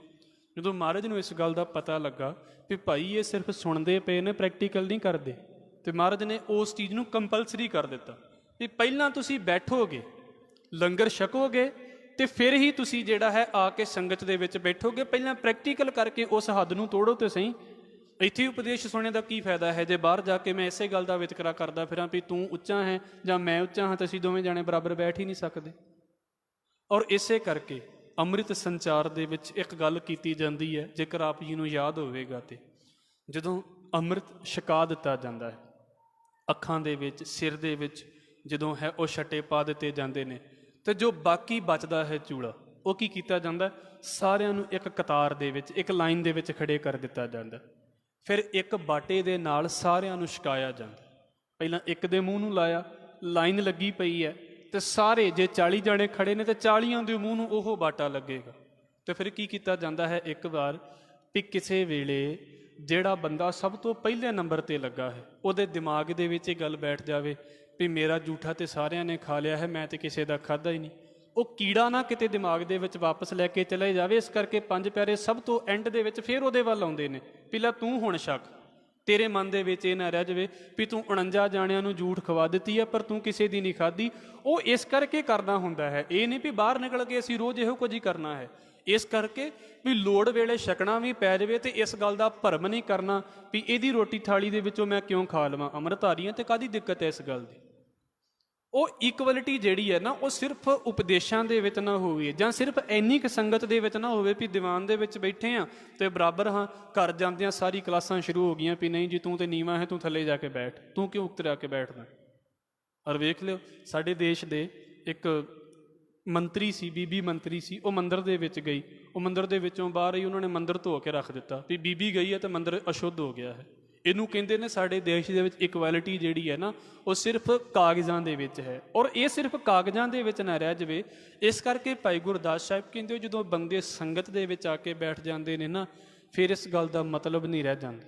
ਜਦੋਂ ਮਹਾਰਾਜ ਨੂੰ ਇਸ ਗੱਲ ਦਾ ਪਤਾ ਲੱਗਾ ਵੀ ਭਾਈ ਇਹ ਸਿਰਫ ਸੁਣਦੇ ਪਏ ਨੇ, ਪ੍ਰੈਕਟੀਕਲ ਨਹੀਂ ਕਰਦੇ, ਤੇ ਮਹਾਰਾਜ ਨੇ ਉਸ ਚੀਜ਼ ਨੂੰ ਕੰਪਲਸਰੀ ਕਰ ਦਿੱਤਾ ਵੀ ਪਹਿਲਾਂ ਤੁਸੀਂ ਬੈਠੋਗੇ, ਲੰਗਰ ਛਕੋਗੇ ਤੇ ਫਿਰ ਹੀ ਤੁਸੀਂ ਜਿਹੜਾ ਹੈ ਆ ਕੇ ਸੰਗਤ ਦੇ ਵਿੱਚ ਬੈਠੋਗੇ। ਪਹਿਲਾਂ ਪ੍ਰੈਕਟੀਕਲ ਕਰਕੇ ਉਸ ਹੱਦ ਨੂੰ ਤੋੜੋ ਤੇ ਸਹੀ। ਇੱਥੇ ਉਪਦੇਸ਼ ਸੁਣਨ ਦਾ ਕੀ ਫਾਇਦਾ ਹੈ ਜੇ ਬਾਹਰ ਜਾ ਕੇ ਮੈਂ ਇਸੇ ਗੱਲ ਦਾ ਵਿਤਕਰਾ ਕਰਦਾ ਫਿਰਾਂ ਵੀ ਤੂੰ ਉੱਚਾ ਹੈ ਜਾਂ ਮੈਂ ਉੱਚਾ ਹਾਂ ਤੇ ਅਸੀਂ ਦੋਵੇਂ ਜਾਣੇ ਬਰਾਬਰ ਬੈਠ ਹੀ ਨਹੀਂ ਸਕਦੇ। ਔਰ ਇਸੇ ਕਰਕੇ ਅੰਮ੍ਰਿਤ ਸੰਚਾਰ ਦੇ ਵਿੱਚ ਇੱਕ ਗੱਲ ਕੀਤੀ ਜਾਂਦੀ ਹੈ, ਜੇਕਰ ਆਪ ਜੀ ਨੂੰ ਯਾਦ ਹੋਵੇਗਾ, ਤੇ ਜਦੋਂ ਅੰਮ੍ਰਿਤ ਛਕਾ ਦਿੱਤਾ ਜਾਂਦਾ ਹੈ ਅੱਖਾਂ ਦੇ ਵਿੱਚ, ਸਿਰ ਦੇ ਵਿੱਚ ਜਦੋਂ ਹੈ ਉਹ ਛੱਟੇ ਪਾ ਦਿੱਤੇ ਜਾਂਦੇ ਨੇ, ਤੇ ਜੋ ਬਾਕੀ ਬਚਦਾ ਹੈ ਚੂੜਾ, ਉਹ ਕੀ ਕੀਤਾ ਜਾਂਦਾ, ਸਾਰਿਆਂ ਨੂੰ ਇੱਕ ਕਤਾਰ ਦੇ ਵਿੱਚ, ਇੱਕ ਲਾਈਨ ਦੇ ਵਿੱਚ ਖੜੇ ਕਰ ਦਿੱਤਾ ਜਾਂਦਾ। ਫਿਰ ਇੱਕ ਬਾਟੇ ਦੇ ਨਾਲ ਸਾਰਿਆਂ ਨੂੰ ਛਕਾਇਆ ਜਾਂਦਾ। ਪਹਿਲਾਂ ਇੱਕ ਦੇ ਮੂੰਹ ਨੂੰ ਲਾਇਆ, ਲਾਈਨ ਲੱਗੀ ਪਈ ਹੈ ਤੇ ਸਾਰੇ ਜੇ 40 ਜਾਣੇ ਖੜੇ ਨੇ ਤੇ 40 ਦੇ ਮੂੰਹ ਨੂੰ ਉਹ ਬਾਟਾ ਲੱਗੇਗਾ। ਤੇ ਫਿਰ ਕੀ ਕੀਤਾ ਜਾਂਦਾ ਹੈ, ਇੱਕ ਵਾਰ ਵੀ ਕਿਸੇ ਵੇਲੇ ਜਿਹੜਾ ਬੰਦਾ ਸਭ ਤੋਂ ਪਹਿਲੇ ਨੰਬਰ ਤੇ ਲੱਗਾ ਹੈ ਉਹਦੇ ਦਿਮਾਗ ਦੇ ਵਿੱਚ ਇਹ ਗੱਲ ਬੈਠ ਜਾਵੇ ਵੀ ਮੇਰਾ ਜੂਠਾ ਤੇ ਸਾਰਿਆਂ ਨੇ ਖਾ ਲਿਆ ਹੈ, ਮੈਂ ਤੇ ਕਿਸੇ ਦਾ ਖਾਧਾ ਹੀ ਨਹੀਂ। ਉਹ ਕੀੜਾ ਨਾ ਕਿਤੇ ਦਿਮਾਗ ਦੇ ਵਿੱਚ ਵਾਪਸ ਲੈ ਕੇ ਚਲੇ ਜਾਵੇ। ਇਸ ਕਰਕੇ ਪੰਜ ਪਿਆਰੇ ਸਭ ਤੋਂ ਐਂਡ ਦੇ ਵਿੱਚ ਫਿਰ ਉਹਦੇ ਵੱਲ ਆਉਂਦੇ ਨੇ, ਪਹਿਲਾਂ ਤੂੰ ਹੁਣ ਛਕ, ਤੇਰੇ ਮਨ ਦੇ ਵਿੱਚ ਇਹ ਨਾ ਰਹਿ ਜਾਵੇ ਵੀ ਤੂੰ 49 ਜਾਣਿਆਂ ਨੂੰ ਜੂਠ ਖਵਾ ਦਿੱਤੀ ਹੈ ਪਰ ਤੂੰ ਕਿਸੇ ਦੀ ਨਹੀਂ ਖਾਧੀ। ਉਹ ਇਸ ਕਰਕੇ ਕਰਨਾ ਹੁੰਦਾ ਹੈ, ਇਹ ਨਹੀਂ ਵੀ ਬਾਹਰ ਨਿਕਲ ਕੇ ਅਸੀਂ ਰੋਜ਼ ਇਹੋ ਕੁਝ ਹੀ ਕਰਨਾ ਹੈ। ਇਸ ਕਰਕੇ ਵੀ ਲੋੜ ਵੇਲੇ ਛਕਣਾ ਵੀ ਪੈ ਜਾਵੇ ਤੇ ਇਸ ਗੱਲ ਦਾ ਭਰਮ ਨਹੀਂ ਕਰਨਾ ਵੀ ਇਹਦੀ ਰੋਟੀ ਥਾਲੀ ਦੇ ਵਿੱਚੋਂ ਮੈਂ ਕਿਉਂ ਖਾ ਲਵਾਂ, ਅੰਮ੍ਰਿਤਧਾਰੀਆਂ ਤੇ ਕਾਹਦੀ ਦਿੱਕਤ ਹੈ ਇਸ ਗੱਲ ਦੀ। ਉਹ ਇਕੁਅਲਿਟੀ ਜਿਹੜੀ ਹੈ ਨਾ, ਉਹ ਸਿਰਫ ਉਪਦੇਸ਼ਾਂ ਦੇ ਵਿੱਚ ਨਾ ਹੋਵੇ ਜਾਂ ਸਿਰਫ ਇੰਨੀ ਕੁ ਸੰਗਤ ਦੇ ਵਿੱਚ ਨਾ ਹੋਵੇ ਵੀ ਦੀਵਾਨ ਦੇ ਵਿੱਚ ਬੈਠੇ ਹਾਂ ਤੇ ਬਰਾਬਰ ਹਾਂ, ਘਰ ਜਾਂਦਿਆਂ ਸਾਰੀ ਕਲਾਸਾਂ ਸ਼ੁਰੂ ਹੋ ਗਈਆਂ ਵੀ ਨਹੀਂ ਜੀ ਤੂੰ ਤੇ ਨੀਵਾਂ ਹੈ, ਤੂੰ ਥੱਲੇ ਜਾ ਕੇ ਬੈਠ, ਤੂੰ ਕਿਉਂ ਉੱਤਰ ਆ ਕੇ ਬੈਠਦਾ। ਔਰ ਵੇਖ ਲਿਓ ਸਾਡੇ ਦੇਸ਼ ਦੇ ਇੱਕ ਮੰਤਰੀ ਸੀ, ਬੀਬੀ ਮੰਤਰੀ ਸੀ, ਉਹ ਮੰਦਿਰ ਦੇ ਵਿੱਚ ਗਈ, ਉਹ ਮੰਦਿਰ ਦੇ ਵਿੱਚੋਂ ਬਾਹਰ ਹੀ ਉਹਨਾਂ ਨੇ ਮੰਦਿਰ ਧੋ ਕੇ ਰੱਖ ਦਿੱਤਾ ਵੀ ਬੀਬੀ ਗਈ ਹੈ ਤੇ ਮੰਦਿਰ ਅਸ਼ੁੱਧ ਹੋ ਗਿਆ ਹੈ। ਇਹਨੂੰ ਕਹਿੰਦੇ ਨੇ ਸਾਡੇ ਦੇਸ਼ ਦੇ ਵਿੱਚ ਇਕੁਐਲਿਟੀ ਜਿਹੜੀ ਹੈ ਨਾ, ਉਹ ਸਿਰਫ ਕਾਗਜ਼ਾਂ ਦੇ ਵਿੱਚ ਹੈ। ਔਰ ਇਹ ਸਿਰਫ ਕਾਗਜ਼ਾਂ ਦੇ ਵਿੱਚ ਨਾ ਰਹਿ ਜਾਵੇ, ਇਸ ਕਰਕੇ ਭਾਈ ਗੁਰਦਾਸ ਸਾਹਿਬ ਕਹਿੰਦੇ ਜਦੋਂ ਬੰਦੇ ਸੰਗਤ ਦੇ ਵਿੱਚ ਆ ਕੇ ਬੈਠ ਜਾਂਦੇ ਨੇ ਨਾ, ਫਿਰ ਇਸ ਗੱਲ ਦਾ ਮਤਲਬ ਨਹੀਂ ਰਹਿ ਜਾਂਦਾ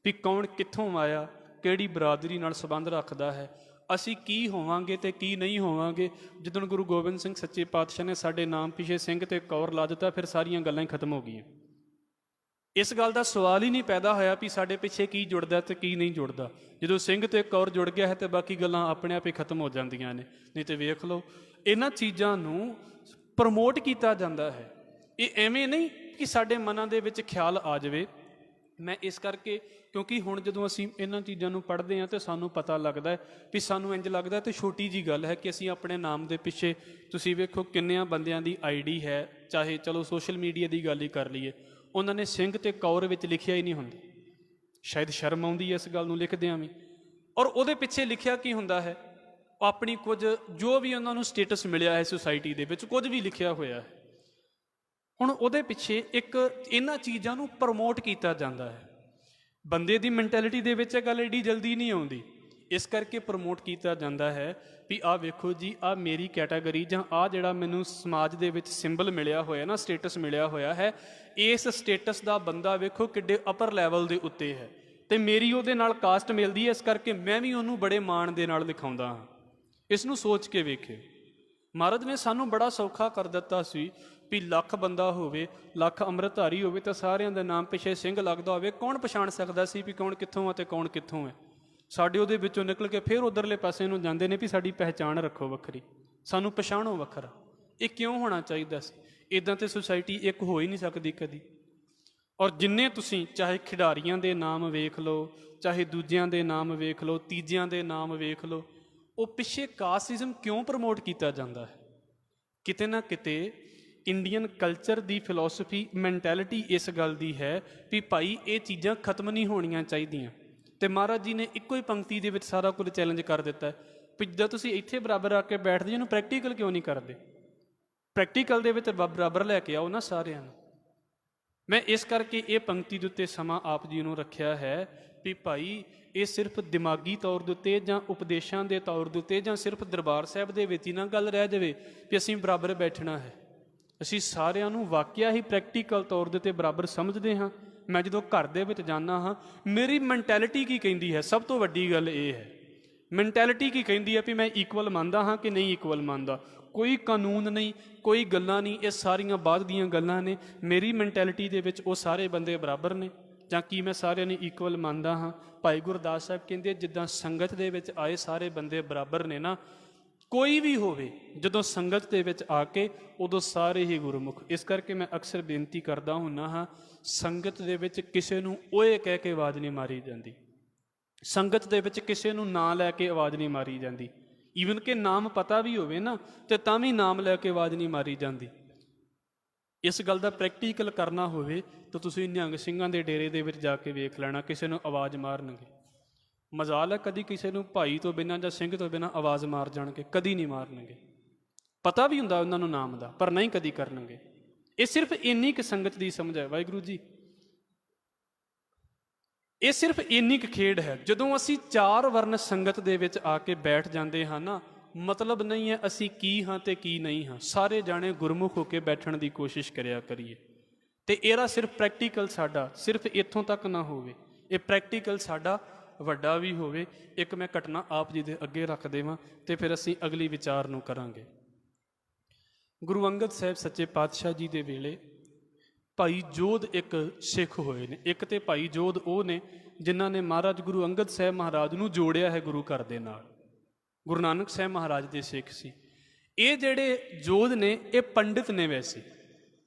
ਵੀ ਕੌਣ ਕਿੱਥੋਂ ਆਇਆ, ਕਿਹੜੀ ਬਰਾਦਰੀ ਨਾਲ ਸੰਬੰਧ ਰੱਖਦਾ ਹੈ, ਅਸੀਂ ਕੀ ਹੋਵਾਂਗੇ ਤੇ ਕੀ ਨਹੀਂ ਹੋਵਾਂਗੇ। ਜਦੋਂ ਗੁਰੂ ਗੋਬਿੰਦ ਸਿੰਘ ਸੱਚੇ ਪਾਤਸ਼ਾਹ ਨੇ ਸਾਡੇ ਨਾਮ ਪਿੱਛੇ ਸਿੰਘ ਤੇ ਕੌਰ ਲਾ ਦਿੱਤਾ, ਫਿਰ ਸਾਰੀਆਂ ਗੱਲਾਂ ਹੀ ਖਤਮ ਹੋ ਗਈਆਂ। ਇਸ ਗੱਲ ਦਾ ਸਵਾਲ ਹੀ ਨਹੀਂ ਪੈਦਾ ਹੋਇਆ ਵੀ ਸਾਡੇ ਪਿੱਛੇ ਕੀ ਜੁੜਦਾ ਤੇ ਕੀ ਨਹੀਂ ਜੁੜਦਾ। ਜਦੋਂ ਸਿੰਘ ਤੇ ਕੌਰ ਜੁੜ ਗਿਆ ਹੈ ਤੇ ਬਾਕੀ ਗੱਲਾਂ ਆਪਣੇ ਆਪ ਹੀ ਖਤਮ ਹੋ ਜਾਂਦੀਆਂ ਨੇ। ਨਹੀਂ ਤੇ ਵੇਖ ਲਓ ਇਹਨਾਂ ਚੀਜ਼ਾਂ ਨੂੰ ਪ੍ਰਮੋਟ ਕੀਤਾ ਜਾਂਦਾ ਹੈ। ਇਹ ਐਵੇਂ ਨਹੀਂ ਕਿ ਸਾਡੇ ਮਨਾਂ ਦੇ ਵਿੱਚ ਖਿਆਲ ਆ ਜਾਵੇ। ਮੈਂ ਇਸ ਕਰਕੇ ਕਿਉਂਕਿ ਹੁਣ ਜਦੋਂ ਅਸੀਂ ਇਹਨਾਂ ਚੀਜ਼ਾਂ ਨੂੰ ਪੜ੍ਹਦੇ ਹਾਂ ਤੇ ਸਾਨੂੰ ਪਤਾ ਲੱਗਦਾ ਹੈ ਵੀ ਸਾਨੂੰ ਇੰਝ ਲੱਗਦਾ ਤੇ ਛੋਟੀ ਜੀ ਗੱਲ ਹੈ ਕਿ ਅਸੀਂ ਆਪਣੇ ਨਾਮ ਦੇ ਪਿੱਛੇ, ਤੁਸੀਂ ਵੇਖੋ ਕਿੰਨਿਆਂ ਬੰਦਿਆਂ ਦੀ ਆਈਡੀ ਹੈ, ਚਾਹੇ ਚਲੋ ਸੋਸ਼ਲ ਮੀਡੀਆ ਦੀ ਗੱਲ ਹੀ ਕਰ ਲਈਏ, ਉਹਨਾਂ ਨੇ ਸਿੰਘ ਤੇ ਕੌਰ ਵਿੱਚ ਲਿਖਿਆ ਹੀ ਨਹੀਂ ਹੁੰਦਾ। ਸ਼ਾਇਦ ਸ਼ਰਮ ਆਉਂਦੀ ਹੈ ਇਸ ਗੱਲ ਨੂੰ ਲਿਖਦਿਆਂ ਵੀ। ਔਰ ਉਹਦੇ ਪਿੱਛੇ ਲਿਖਿਆ ਕੀ ਹੁੰਦਾ ਹੈ, ਆਪਣੀ ਕੁਝ ਜੋ ਵੀ ਉਹਨਾਂ ਨੂੰ ਸਟੇਟਸ ਮਿਲਿਆ ਹੈ ਸੁਸਾਇਟੀ ਦੇ ਵਿੱਚ, ਕੁਝ ਵੀ ਲਿਖਿਆ ਹੋਇਆ ਹੈ। ਹੁਣ ਉਹਦੇ ਪਿੱਛੇ ਇੱਕ ਇਹਨਾਂ ਚੀਜ਼ਾਂ ਨੂੰ ਪ੍ਰਮੋਟ ਕੀਤਾ ਜਾਂਦਾ ਹੈ। ਬੰਦੇ ਦੀ ਮੈਂਟੈਲਿਟੀ ਦੇ ਵਿੱਚ ਇਹ ਗੱਲ ਐਡੀ ਜਲਦੀ ਨਹੀਂ ਆਉਂਦੀ, ਇਸ ਕਰਕੇ ਪ੍ਰਮੋਟ ਕੀਤਾ ਜਾਂਦਾ ਹੈ ਵੀ ਆਹ ਵੇਖੋ ਜੀ, ਆਹ ਮੇਰੀ ਕੈਟਾਗਰੀ ਜਾਂ ਆਹ ਜਿਹੜਾ ਮੈਨੂੰ ਸਮਾਜ ਦੇ ਵਿੱਚ ਸਿੰਬਲ ਮਿਲਿਆ ਹੋਇਆ ਨਾ, ਸਟੇਟਸ ਮਿਲਿਆ ਹੋਇਆ ਹੈ, ਇਸ ਸਟੇਟਸ ਦਾ ਬੰਦਾ ਵੇਖੋ ਕਿੱਡੇ ਅਪਰ ਲੈਵਲ ਦੇ ਉੱਤੇ ਹੈ ਤੇ ਮੇਰੀ ਉਹਦੇ ਨਾਲ ਕਾਸਟ ਮਿਲਦੀ ਹੈ, ਇਸ ਕਰਕੇ ਮੈਂ ਵੀ ਉਹਨੂੰ ਬੜੇ ਮਾਣ ਦੇ ਨਾਲ ਦਿਖਾਉਂਦਾ ਹਾਂ। ਇਸ ਨੂੰ ਸੋਚ ਕੇ ਵੇਖਿਓ, ਮਹਾਰਾਜ ਨੇ ਸਾਨੂੰ ਬੜਾ ਸੌਖਾ ਕਰ ਦਿੱਤਾ ਸੀ ਵੀ ਲੱਖ ਬੰਦਾ ਹੋਵੇ, ਲੱਖ ਅੰਮ੍ਰਿਤਧਾਰੀ ਹੋਵੇ ਤਾਂ ਸਾਰਿਆਂ ਦੇ ਨਾਮ ਪਿੱਛੇ ਸਿੰਘ ਲੱਗਦਾ ਹੋਵੇ, ਕੌਣ ਪਛਾਣ ਸਕਦਾ ਸੀ ਵੀ ਕੌਣ ਕਿੱਥੋਂ ਆ ਤੇ ਕੌਣ ਕਿੱਥੋਂ ਹੈ। ਸਾਡੇ ਉਹਦੇ ਵਿੱਚੋਂ ਨਿਕਲ ਕੇ ਫਿਰ ਉਧਰਲੇ ਪਾਸੇ ਨੂੰ ਜਾਂਦੇ ਨੇ ਵੀ ਸਾਡੀ ਪਹਿਚਾਣ ਰੱਖੋ ਵੱਖਰੀ, ਸਾਨੂੰ ਪਛਾਣੋ ਵੱਖਰਾ। ਇਹ ਕਿਉਂ ਹੋਣਾ ਚਾਹੀਦਾ ਸੀ? ਇੱਦਾਂ ਤੇ ਸੁਸਾਇਟੀ ਇੱਕ ਹੋ ਹੀ ਨਹੀਂ ਸਕਦੀ ਕਦੀ। ਔਰ ਜਿੰਨੇ ਤੁਸੀਂ ਚਾਹੇ ਖਿਡਾਰੀਆਂ ਦੇ ਨਾਮ ਵੇਖ ਲਓ, ਚਾਹੇ ਦੂਜਿਆਂ ਦੇ ਨਾਮ ਵੇਖ ਲਓ, ਤੀਜਿਆਂ ਦੇ ਨਾਮ ਵੇਖ ਲਓ, ਉਹ ਪਿੱਛੇ ਕਾਸਟਿਜ਼ਮ ਕਿਉਂ ਪ੍ਰਮੋਟ ਕੀਤਾ ਜਾਂਦਾ ਹੈ? ਕਿਤੇ ਨਾ ਕਿਤੇ ਇੰਡੀਅਨ ਕਲਚਰ ਦੀ ਫਿਲੋਸਫੀ, ਮੈਂਟੈਲਿਟੀ ਇਸ ਗੱਲ ਦੀ ਹੈ ਵੀ ਭਾਈ ਇਹ ਚੀਜ਼ਾਂ ਖਤਮ ਨਹੀਂ ਹੋਣੀਆਂ ਚਾਹੀਦੀਆਂ। ਤੇ ਮਹਾਰਾਜ ਜੀ ਨੇ ਇੱਕੋ ਹੀ ਪੰਕਤੀ ਦੇ ਵਿੱਚ ਸਾਰਾ ਕੁਝ ਚੈਲੰਜ ਕਰ ਦਿੱਤਾ ਵੀ ਜਿੱਦਾਂ ਤੁਸੀਂ ਇੱਥੇ ਬਰਾਬਰ ਆ ਕੇ ਬੈਠਦੇ, ਇਹਨੂੰ ਪ੍ਰੈਕਟੀਕਲ ਕਿਉਂ ਨਹੀਂ ਕਰਦੇ? ਪ੍ਰੈਕਟੀਕਲ ਦੇ ਵਿੱਚ ਬਰਾਬਰ ਲੈ ਕੇ ਆਓ ਨਾ ਸਾਰਿਆਂ ਨੂੰ। ਮੈਂ ਇਸ ਕਰਕੇ ਇਹ ਪੰਕਤੀ ਦੇ ਉੱਤੇ ਸਮਾਂ ਆਪ ਜੀ ਨੂੰ ਰੱਖਿਆ ਹੈ ਵੀ ਭਾਈ ਇਹ ਸਿਰਫ ਦਿਮਾਗੀ ਤੌਰ ਦੇ ਉੱਤੇ ਜਾਂ ਉਪਦੇਸ਼ਾਂ ਦੇ ਤੌਰ ਦੇ ਉੱਤੇ ਜਾਂ ਸਿਰਫ ਦਰਬਾਰ ਸਾਹਿਬ ਦੇ ਵਿੱਚ ਹੀ ਨਾ ਗੱਲ ਰਹਿ ਜਾਵੇ ਵੀ ਅਸੀਂ ਬਰਾਬਰ ਬੈਠਣਾ ਹੈ। ਅਸੀਂ ਸਾਰਿਆਂ ਨੂੰ ਵਾਕਿਆ ਹੀ ਪ੍ਰੈਕਟੀਕਲ ਤੌਰ ਦੇ ਉੱਤੇ ਬਰਾਬਰ ਸਮਝਦੇ ਹਾਂ। ਮੈਂ ਜਦੋਂ ਘਰ ਦੇ ਵਿੱਚ ਜਾਂਦਾ ਹਾਂ, ਮੇਰੀ ਮੈਂਟੈਲਿਟੀ ਕੀ ਕਹਿੰਦੀ ਹੈ, ਸਭ ਤੋਂ ਵੱਡੀ ਗੱਲ ਇਹ ਹੈ। ਮੈਂਟੈਲਿਟੀ ਕੀ ਕਹਿੰਦੀ ਹੈ ਵੀ ਮੈਂ ਇਕੁਅਲ ਮੰਨਦਾ ਹਾਂ ਕਿ ਨਹੀਂ ਇਕੁਅਲ ਮੰਨਦਾ। ਕੋਈ ਕਾਨੂੰਨ ਨਹੀਂ, ਕੋਈ ਗੱਲਾਂ ਨਹੀਂ, ਇਹ ਸਾਰੀਆਂ ਬਾਅਦ ਦੀਆਂ ਗੱਲਾਂ ਨੇ। ਮੇਰੀ ਮੈਂਟੈਲਿਟੀ ਦੇ ਵਿੱਚ ਉਹ ਸਾਰੇ ਬੰਦੇ ਬਰਾਬਰ ਨੇ ਜਾਂ ਕੀ ਮੈਂ ਸਾਰਿਆਂ ਨੂੰ ਇਕੁਅਲ ਮੰਨਦਾ ਹਾਂ। ਭਾਈ ਗੁਰਦਾਸ ਸਾਹਿਬ ਕਹਿੰਦੇ ਜਿੱਦਾਂ ਸੰਗਤ ਦੇ ਵਿੱਚ ਆਏ ਸਾਰੇ ਬੰਦੇ ਬਰਾਬਰ ਨੇ ਨਾ, ਕੋਈ ਵੀ ਹੋਵੇ ਜਦੋਂ ਸੰਗਤ ਦੇ ਵਿੱਚ ਆ ਕੇ ਉਦੋਂ ਸਾਰੇ ਹੀ ਗੁਰਮੁਖ। ਇਸ ਕਰਕੇ ਮੈਂ ਅਕਸਰ ਬੇਨਤੀ ਕਰਦਾ ਹੁੰਦਾ ਹਾਂ, ਸੰਗਤ ਦੇ ਵਿੱਚ ਕਿਸੇ ਨੂੰ ਓਏ ਕਹਿ ਕੇ ਆਵਾਜ਼ ਨਹੀਂ ਮਾਰੀ ਜਾਂਦੀ। ਸੰਗਤ ਦੇ ਵਿੱਚ ਕਿਸੇ ਨੂੰ ਨਾਂ ਲੈ ਕੇ ਆਵਾਜ਼ ਨਹੀਂ ਮਾਰੀ ਜਾਂਦੀ। ਈਵਨ ਕਿ ਨਾਮ ਪਤਾ ਵੀ ਹੋਵੇ ਨਾ ਤੇ ਤਾਂ ਵੀ ਨਾਮ ਲੈ ਕੇ ਆਵਾਜ਼ ਨਹੀਂ ਮਾਰੀ ਜਾਂਦੀ। ਇਸ ਗੱਲ ਦਾ ਪ੍ਰੈਕਟੀਕਲ ਕਰਨਾ ਹੋਵੇ ਤਾਂ ਤੁਸੀਂ ਨਿਹੰਗ ਸਿੰਘਾਂ ਦੇ ਡੇਰੇ ਦੇ ਵਿੱਚ ਜਾ ਕੇ ਵੇਖ ਲੈਣਾ, ਕਿਸੇ ਨੂੰ ਆਵਾਜ਼ ਮਾਰਨਗੇ। ਮਜ਼ਾਲ ਹੈ ਕਦੀ ਕਿਸੇ ਨੂੰ ਭਾਈ ਤੋਂ ਬਿਨਾਂ ਜਾਂ ਸਿੰਘ ਤੋਂ ਬਿਨਾਂ ਆਵਾਜ਼ ਮਾਰ ਜਾਣਗੇ, ਕਦੀ ਨਹੀਂ ਮਾਰਨਗੇ। ਪਤਾ ਵੀ ਹੁੰਦਾ ਉਹਨਾਂ ਨੂੰ ਨਾਮ ਦਾ, ਪਰ ਨਹੀਂ ਕਦੀ ਕਰਨਗੇ। ਇਹ ਸਿਰਫ ਇੰਨੀ ਕੁ ਸੰਗਤ ਦੀ ਸਮਝ ਹੈ ਵਾਹਿਗੁਰੂ ਜੀ। ਇਹ ਸਿਰਫ ਇੰਨੀ ਕੁ ਖੇਡ ਹੈ। ਜਦੋਂ ਅਸੀਂ ਚਾਰ ਵਰਨ ਸੰਗਤ ਦੇ ਵਿੱਚ ਆ ਕੇ ਬੈਠ ਜਾਂਦੇ ਹਾਂ ਨਾ, ਮਤਲਬ ਨਹੀਂ ਹੈ ਅਸੀਂ ਕੀ ਹਾਂ ਤੇ ਕੀ ਨਹੀਂ ਹਾਂ। ਸਾਰੇ ਜਾਣੇ ਗੁਰਮੁਖ ਹੋ ਕੇ ਬੈਠਣ ਦੀ ਕੋਸ਼ਿਸ਼ ਕਰਿਆ ਕਰੀਏ। ਤੇ ਇਹਦਾ ਸਿਰਫ ਪ੍ਰੈਕਟੀਕਲ ਸਾਡਾ ਸਿਰਫ ਇੱਥੋਂ ਤੱਕ ਨਾ ਹੋਵੇ, ਇਹ ਪ੍ਰੈਕਟੀਕਲ ਸਾਡਾ ਵੱਡਾ ਵੀ ਹੋਵੇ। ਇੱਕ ਮੈਂ ਘਟਨਾ ਆਪ ਜੀ ਦੇ ਅੱਗੇ ਰੱਖ ਦੇਵਾਂ ਤੇ ਫਿਰ ਅਸੀਂ ਅਗਲੀ ਵਿਚਾਰ ਨੂੰ ਕਰਾਂਗੇ। ਗੁਰੂ ਅੰਗਦ ਸਾਹਿਬ ਸੱਚੇ ਪਾਤਸ਼ਾਹ ਜੀ ਦੇ ਵੇਲੇ ਭਾਈ ਜੋਧ ਇੱਕ ਸਿੱਖ ਹੋਏ ਨੇ। ਇੱਕ ਤੇ ਭਾਈ ਜੋਧ ਉਹ ਨੇ ਜਿਨ੍ਹਾਂ ਨੇ ਮਹਾਰਾਜ ਗੁਰੂ ਅੰਗਦ ਸਾਹਿਬ ਮਹਾਰਾਜ ਨੂੰ ਜੋੜਿਆ ਹੈ ਗੁਰੂ ਘਰ ਦੇ ਨਾਲ। ਗੁਰੂ ਨਾਨਕ ਸਾਹਿਬ ਮਹਾਰਾਜ ਦੇ ਸਿੱਖ ਸੀ। ਇਹ ਜਿਹੜੇ ਜੋਧ ਨੇ ਇਹ ਪੰਡਿਤ ਨੇ ਵੈਸੇ।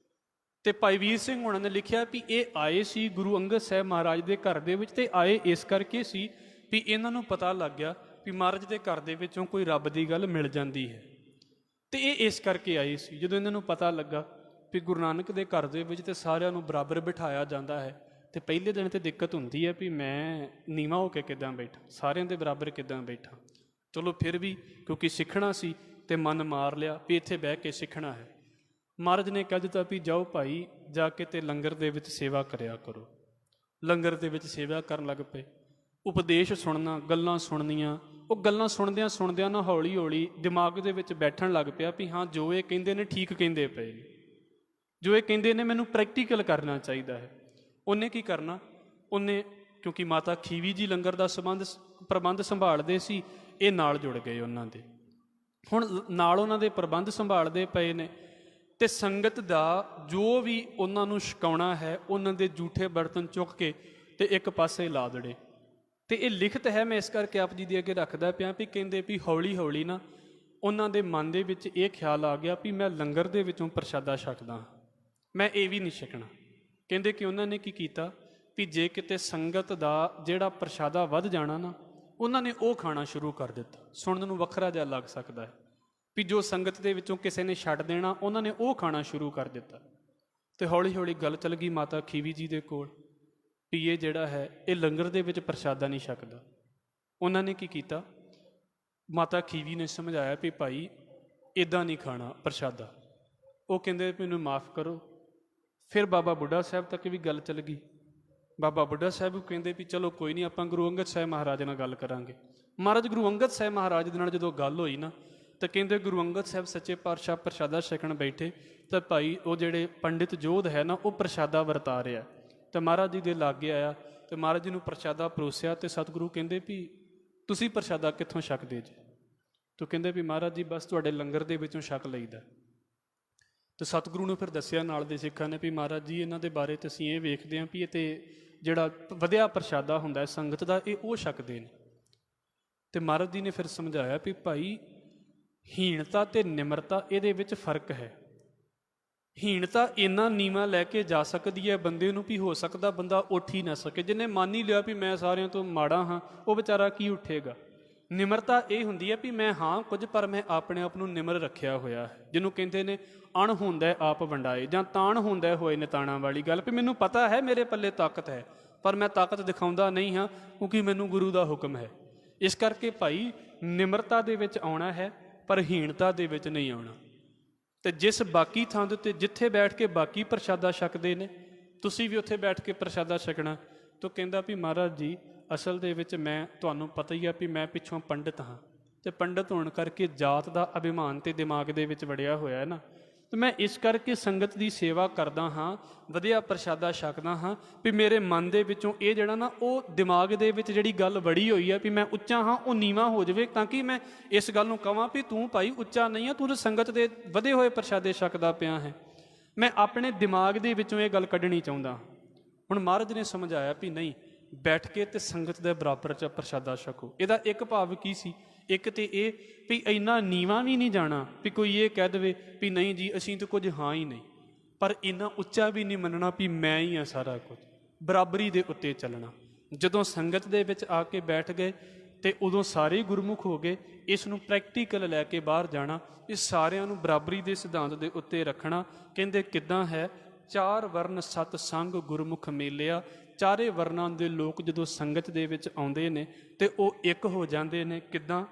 ਤੇ ਭਾਈ ਵੀਰ ਸਿੰਘ ਹੋਣਾ ਨੇ ਲਿਖਿਆ ਵੀ ਇਹ ਆਏ ਸੀ ਗੁਰੂ ਅੰਗਦ ਸਾਹਿਬ ਮਹਾਰਾਜ ਦੇ ਘਰ ਦੇ ਵਿੱਚ, ਤੇ ਆਏ ਇਸ ਕਰਕੇ ਸੀ ਵੀ ਇਹਨਾਂ ਨੂੰ ਪਤਾ ਲੱਗ ਗਿਆ ਵੀ ਮਹਾਰਾਜ ਦੇ ਘਰ ਦੇ ਵਿੱਚੋਂ ਕੋਈ ਰੱਬ ਦੀ ਗੱਲ ਮਿਲ ਜਾਂਦੀ ਹੈ। ਤੇ ਇਹ ਇਸ ਕਰਕੇ ਆਏ ਸੀ। ਜਦੋਂ ਇਹਨਾਂ ਨੂੰ ਪਤਾ ਲੱਗਾ ਵੀ ਗੁਰੂ ਨਾਨਕ ਦੇ ਘਰ ਦੇ ਵਿੱਚ ਤੇ ਸਾਰਿਆਂ ਨੂੰ ਬਰਾਬਰ ਬਿਠਾਇਆ ਜਾਂਦਾ ਹੈ, ਤੇ ਪਹਿਲੇ ਦਿਨ ਤੇ ਦਿੱਕਤ ਹੁੰਦੀ ਹੈ ਵੀ ਮੈਂ ਨੀਵਾਂ ਹੋ ਕੇ ਕਿੱਦਾਂ ਬੈਠਾ, ਸਾਰਿਆਂ ਦੇ ਬਰਾਬਰ ਕਿੱਦਾਂ ਬੈਠਾ। ਚਲੋ ਫਿਰ ਵੀ ਕਿਉਂਕਿ ਸਿੱਖਣਾ ਸੀ ਤੇ ਮਨ ਮਾਰ ਲਿਆ ਵੀ ਇੱਥੇ ਬਹਿ ਕੇ ਸਿੱਖਣਾ ਹੈ। ਮਹਾਰਾਜ ਨੇ ਕਹਿ ਦਿੱਤਾ ਵੀ ਜਾਓ ਭਾਈ ਜਾ ਕੇ ਤੇ ਲੰਗਰ ਦੇ ਵਿੱਚ ਸੇਵਾ ਕਰਿਆ ਕਰੋ। ਲੰਗਰ ਦੇ ਵਿੱਚ ਸੇਵਾ ਕਰਨ ਲੱਗ ਪਏ। ਉਪਦੇਸ਼ ਸੁਣਨਾ, ਗੱਲਾਂ ਸੁਣਨੀਆਂ। ਉਹ ਗੱਲਾਂ ਸੁਣਦਿਆਂ ਸੁਣਦਿਆਂ ਨਾ ਹੌਲੀ ਹੌਲੀ ਦਿਮਾਗ ਦੇ ਵਿੱਚ ਬੈਠਣ ਲੱਗ ਪਿਆ ਵੀ ਹਾਂ ਜੋ ਇਹ ਕਹਿੰਦੇ ਨੇ ਠੀਕ ਕਹਿੰਦੇ ਪਏ ਨੇ, ਜੋ ਇਹ ਕਹਿੰਦੇ ਨੇ ਮੈਨੂੰ ਪ੍ਰੈਕਟੀਕਲ ਕਰਨਾ ਚਾਹੀਦਾ ਹੈ। ਉਹਨੇ ਕੀ ਕਰਨਾ, ਉਹਨੇ ਕਿਉਂਕਿ ਮਾਤਾ ਖੀਵੀ ਜੀ ਲੰਗਰ ਦਾ ਪ੍ਰਬੰਧ ਸੰਭਾਲਦੇ ਸੀ, ਇਹ ਨਾਲ ਜੁੜ ਗਏ ਉਹਨਾਂ ਦੇ। ਹੁਣ ਨਾਲ ਉਹਨਾਂ ਦੇ ਪ੍ਰਬੰਧ ਸੰਭਾਲਦੇ ਪਏ ਨੇ ਤੇ ਸੰਗਤ ਦਾ ਜੋ ਵੀ ਉਹਨਾਂ ਨੂੰ ਛਕਾਉਣਾ ਹੈ ਉਹਨਾਂ ਦੇ ਜੂਠੇ ਬਰਤਨ ਚੁੱਕ ਕੇ ਤੇ ਇੱਕ ਪਾਸੇ ਲਾ ਦੜੇ। ਤੇ ਇਹ ਲਿਖਤ ਹੈ, ਮੈਂ ਇਸ ਕਰਕੇ ਆਪ ਜੀ ਦੇ ਅੱਗੇ ਰੱਖਦਾ ਪਿਆ ਵੀ ਕਹਿੰਦੇ ਵੀ ਹੌਲੀ ਹੌਲੀ ਨਾ ਉਹਨਾਂ ਦੇ ਮਨ ਦੇ ਵਿੱਚ ਇਹ ਖਿਆਲ ਆ ਗਿਆ ਵੀ ਮੈਂ ਲੰਗਰ ਦੇ ਵਿੱਚੋਂ ਪ੍ਰਸ਼ਾਦਾ ਛਕਦਾ, ਮੈਂ ਇਹ ਵੀ ਨਹੀਂ ਛਕਣਾ। ਕਹਿੰਦੇ ਕਿ ਉਹਨਾਂ ਨੇ ਕੀ ਕੀਤਾ ਵੀ ਜੇ ਕਿਤੇ ਸੰਗਤ ਦਾ ਜਿਹੜਾ ਪ੍ਰਸ਼ਾਦਾ ਵੱਧ ਜਾਣਾ ਨਾ, ਉਹਨਾਂ ਨੇ ਉਹ ਖਾਣਾ ਸ਼ੁਰੂ ਕਰ ਦਿੱਤਾ। ਸੁਣਨ ਨੂੰ ਵੱਖਰਾ ਜਿਹਾ ਲੱਗ ਸਕਦਾ ਹੈ ਵੀ ਜੋ ਸੰਗਤ ਦੇ ਵਿੱਚੋਂ ਕਿਸੇ ਨੇ ਛੱਡ ਦੇਣਾ, ਉਹਨਾਂ ਨੇ ਉਹ ਖਾਣਾ ਸ਼ੁਰੂ ਕਰ ਦਿੱਤਾ। ਤੇ ਹੌਲੀ ਹੌਲੀ ਗੱਲ ਚੱਲ ਗਈ ਮਾਤਾ ਖੀਵੀ ਜੀ ਦੇ ਕੋਲ ਵੀ ਇਹ ਜਿਹੜਾ ਹੈ ਇਹ ਲੰਗਰ ਦੇ ਵਿੱਚ ਪ੍ਰਸ਼ਾਦਾ ਨਹੀਂ ਛਕਦਾ। ਉਹਨਾਂ ਨੇ ਕੀ ਕੀਤਾ, ਮਾਤਾ ਖੀਵੀ ਨੇ ਸਮਝਾਇਆ ਵੀ ਭਾਈ ਇੱਦਾਂ ਨਹੀਂ ਖਾਣਾ ਪ੍ਰਸ਼ਾਦਾ। ਉਹ ਕਹਿੰਦੇ ਮੈਨੂੰ ਮਾਫ਼ ਕਰੋ। ਫਿਰ ਬਾਬਾ ਬੁੱਢਾ ਸਾਹਿਬ ਤੱਕ ਵੀ ਗੱਲ ਚੱਲ ਗਈ। ਬਾਬਾ ਬੁੱਢਾ ਸਾਹਿਬ ਕਹਿੰਦੇ ਵੀ ਚਲੋ ਕੋਈ ਨਹੀਂ, ਆਪਾਂ ਗੁਰੂ ਅੰਗਦ ਸਾਹਿਬ ਮਹਾਰਾਜ ਨਾਲ ਗੱਲ ਕਰਾਂਗੇ। ਮਹਾਰਾਜ ਗੁਰੂ ਅੰਗਦ ਸਾਹਿਬ ਮਹਾਰਾਜ ਦੇ ਨਾਲ ਜਦੋਂ ਗੱਲ ਹੋਈ ਨਾ, ਤਾਂ ਕਹਿੰਦੇ ਗੁਰੂ ਅੰਗਦ ਸਾਹਿਬ ਸੱਚੇ ਪਾਤਸ਼ਾਹ ਪ੍ਰਸ਼ਾਦਾ ਛਕਣ ਬੈਠੇ ਤਾਂ ਭਾਈ ਉਹ ਜਿਹੜੇ ਪੰਡਿਤ ਜੋਧ ਹੈ ਨਾ, ਉਹ ਪ੍ਰਸ਼ਾਦਾ ਵਰਤਾ ਰਿਹਾ। ਤੇ ਮਹਾਰਾਜ ਜੀ ਦੇ ਲਾਗੇ ਆਇਆ ਤੇ ਮਹਾਰਾਜ ਜੀ ਨੂੰ ਪ੍ਰਸ਼ਾਦਾ ਪਰੋਸਿਆ। ਤੇ ਸਤਿਗੁਰੂ ਕਹਿੰਦੇ ਵੀ ਤੁਸੀਂ ਪ੍ਰਸ਼ਾਦਾ ਕਿੱਥੋਂ ਛਕਦੇ ਜੀ? ਤੋ ਕਹਿੰਦੇ ਵੀ ਮਹਾਰਾਜ ਜੀ ਬਸ ਤੁਹਾਡੇ ਲੰਗਰ ਦੇ ਵਿੱਚੋਂ ਛਕ ਲਈਦਾ। ਤੇ ਸਤਿਗੁਰੂ ਨੂੰ ਫਿਰ ਦੱਸਿਆ ਨਾਲ ਦੇ ਸਿੱਖਾਂ ਨੇ ਵੀ ਮਹਾਰਾਜ ਜੀ ਇਹਨਾਂ ਦੇ ਬਾਰੇ ਤੇ ਅਸੀਂ ਇਹ ਵੇਖਦੇ ਹਾਂ ਵੀ ਇਹ ਤੇ ਜਿਹੜਾ ਵਧਿਆ ਪ੍ਰਸ਼ਾਦਾ ਹੁੰਦਾ ਸੰਗਤ ਦਾ, ਇਹ ਉਹ ਛਕਦੇ ਨੇ। ਤੇ ਮਹਾਰਾਜ ਜੀ ਨੇ ਫਿਰ ਸਮਝਾਇਆ ਵੀ ਭਾਈ ਹੀਣਤਾ ਤੇ ਨਿਮਰਤਾ ਇਹਦੇ ਵਿੱਚ ਫਰਕ ਹੈ। ਹੀਣਤਾ ਇੰਨਾ ਨੀਵਾਂ ਲੈ ਕੇ ਜਾ ਸਕਦੀ ਹੈ ਬੰਦੇ ਨੂੰ ਵੀ ਹੋ ਸਕਦਾ ਬੰਦਾ ਉੱਠ ਹੀ ਨਾ ਸਕੇ। ਜਿਹਨੇ ਮੰਨ ਹੀ ਲਿਆ ਵੀ ਮੈਂ ਸਾਰਿਆਂ ਤੋਂ ਮਾੜਾ ਹਾਂ, ਉਹ ਵਿਚਾਰਾ ਕੀ ਉੱਠੇਗਾ। ਨਿਮਰਤਾ ਇਹ ਹੁੰਦੀ ਹੈ ਵੀ ਮੈਂ ਹਾਂ ਕੁਝ ਪਰ ਮੈਂ ਆਪਣੇ ਆਪ ਨੂੰ ਨਿਮਰ ਰੱਖਿਆ ਹੋਇਆ ਹੈ। ਜਿਹਨੂੰ ਕਹਿੰਦੇ ਨੇ ਅਣ ਹੁੰਦਾ ਆਪ ਵੰਡਾਏ, ਜਾਂ ਤਾਣ ਹੁੰਦਾ ਹੋਏ ਨਿਤਾਣਾ ਵਾਲੀ ਗੱਲ ਵੀ ਮੈਨੂੰ ਪਤਾ ਹੈ ਮੇਰੇ ਪੱਲੇ ਤਾਕਤ ਹੈ ਪਰ ਮੈਂ ਤਾਕਤ ਦਿਖਾਉਂਦਾ ਨਹੀਂ ਹਾਂ ਕਿਉਂਕਿ ਮੈਨੂੰ ਗੁਰੂ ਦਾ ਹੁਕਮ ਹੈ। ਇਸ ਕਰਕੇ ਭਾਈ ਨਿਮਰਤਾ ਦੇ ਵਿੱਚ ਆਉਣਾ ਹੈ ਪਰ ਹੀਣਤਾ ਦੇ ਵਿੱਚ ਨਹੀਂ ਆਉਣਾ। ਤੇ ਜਿਸ ਬਾਕੀ ਥਾਂ ਦੇ ਉੱਤੇ ਜਿੱਥੇ ਬੈਠ ਕੇ ਬਾਕੀ ਪ੍ਰਸ਼ਾਦਾ ਛਕਦੇ ਨੇ, ਤੁਸੀਂ ਵੀ ਉੱਥੇ ਬੈਠ ਕੇ ਪ੍ਰਸ਼ਾਦਾ ਛਕਣਾ। ਤਾਂ ਕਹਿੰਦਾ ਵੀ ਮਹਾਰਾਜ ਜੀ ਅਸਲ ਦੇ ਵਿੱਚ ਮੈਂ, ਤੁਹਾਨੂੰ ਪਤਾ ਹੀ ਆ ਵੀ ਮੈਂ ਪਿੱਛੋਂ ਪੰਡਿਤ ਹਾਂ, ਅਤੇ ਪੰਡਿਤ ਹੋਣ ਕਰਕੇ ਜਾਤ ਦਾ ਅਭਿਮਾਨ ਤੇ ਦਿਮਾਗ ਦੇ ਵਿੱਚ ਵੜਿਆ ਹੋਇਆ ਹੈ ਨਾ, ਤੇ ਮੈਂ ਇਸ ਕਰਕੇ ਸੰਗਤ ਦੀ ਸੇਵਾ ਕਰਦਾ ਹਾਂ, ਵਧੀਆ ਪ੍ਰਸ਼ਾਦਾ ਛਕਦਾ ਹਾਂ, ਵੀ ਮੇਰੇ ਮਨ ਦੇ ਵਿੱਚੋਂ ਇਹ ਜਿਹੜਾ ਨਾ ਉਹ ਦਿਮਾਗ ਦੇ ਵਿੱਚ ਜਿਹੜੀ ਗੱਲ ਵੜੀ ਹੋਈ ਹੈ ਵੀ ਮੈਂ ਉੱਚਾ ਹਾਂ, ਉਹ ਨੀਵਾਂ ਹੋ ਜਾਵੇ, ਤਾਂ ਕਿ ਮੈਂ ਇਸ ਗੱਲ ਨੂੰ ਕਹਾਂ ਵੀ ਤੂੰ ਭਾਈ ਉੱਚਾ ਨਹੀਂ ਆ, ਤੂੰ ਤਾਂ ਸੰਗਤ ਦੇ ਵਧੇ ਹੋਏ ਪ੍ਰਸ਼ਾਦੇ ਛਕਦਾ ਪਿਆ ਹੈ। ਮੈਂ ਆਪਣੇ ਦਿਮਾਗ ਦੇ ਵਿੱਚੋਂ ਇਹ ਗੱਲ ਕੱਢਣੀ ਚਾਹੁੰਦਾ। ਹੁਣ ਮਹਾਰਾਜ ਨੇ ਸਮਝਾਇਆ ਵੀ ਨਹੀਂ, ਬੈਠ ਕੇ ਤੇ ਸੰਗਤ ਦੇ ਬਰਾਬਰ 'ਚ ਪ੍ਰਸ਼ਾਦਾ ਛਕੋ। ਇਹਦਾ ਇੱਕ ਭਾਵ ਕੀ ਸੀ? ਇੱਕ ਤੇ ਇਹ ਵੀ ਇੰਨਾ ਨੀਵਾਂ ਵੀ ਨਹੀਂ ਜਾਣਾ ਵੀ ਕੋਈ ਇਹ ਕਹਿ ਦੇਵੇ ਵੀ ਨਹੀਂ ਜੀ ਅਸੀਂ ਤਾਂ ਕੁਝ ਹਾਂ ਹੀ ਨਹੀਂ, ਪਰ ਇੰਨਾ ਉੱਚਾ ਵੀ ਨਹੀਂ ਮੰਨਣਾ ਵੀ ਮੈਂ ਹੀ ਹਾਂ ਸਾਰਾ ਕੁਝ। ਬਰਾਬਰੀ ਦੇ ਉੱਤੇ ਚੱਲਣਾ। ਜਦੋਂ ਸੰਗਤ ਦੇ ਵਿੱਚ ਆ ਕੇ ਬੈਠ ਗਏ ਤੇ ਉਦੋਂ ਸਾਰੇ ਗੁਰਮੁਖ ਹੋ ਗਏ। ਇਸ ਨੂੰ ਪ੍ਰੈਕਟੀਕਲ ਲੈ ਕੇ ਬਾਹਰ ਜਾਣਾ, ਇਹ ਸਾਰਿਆਂ ਨੂੰ ਬਰਾਬਰੀ ਦੇ ਸਿਧਾਂਤ ਦੇ ਉੱਤੇ ਰੱਖਣਾ। ਕਹਿੰਦੇ ਕਿੱਦਾਂ ਹੈ? 4 ਵਰਨ ਸਤ ਸੰਗ ਗੁਰਮੁਖ ਮੇਲਿਆ। ਚਾਰੇ ਵਰਨਾਂ ਦੇ ਲੋਕ ਜਦੋਂ ਸੰਗਤ ਦੇ ਵਿੱਚ ਆਉਂਦੇ ਨੇ ਤੇ ਉਹ ਇੱਕ ਹੋ ਜਾਂਦੇ ਨੇ। ਕਿੱਦਾਂ?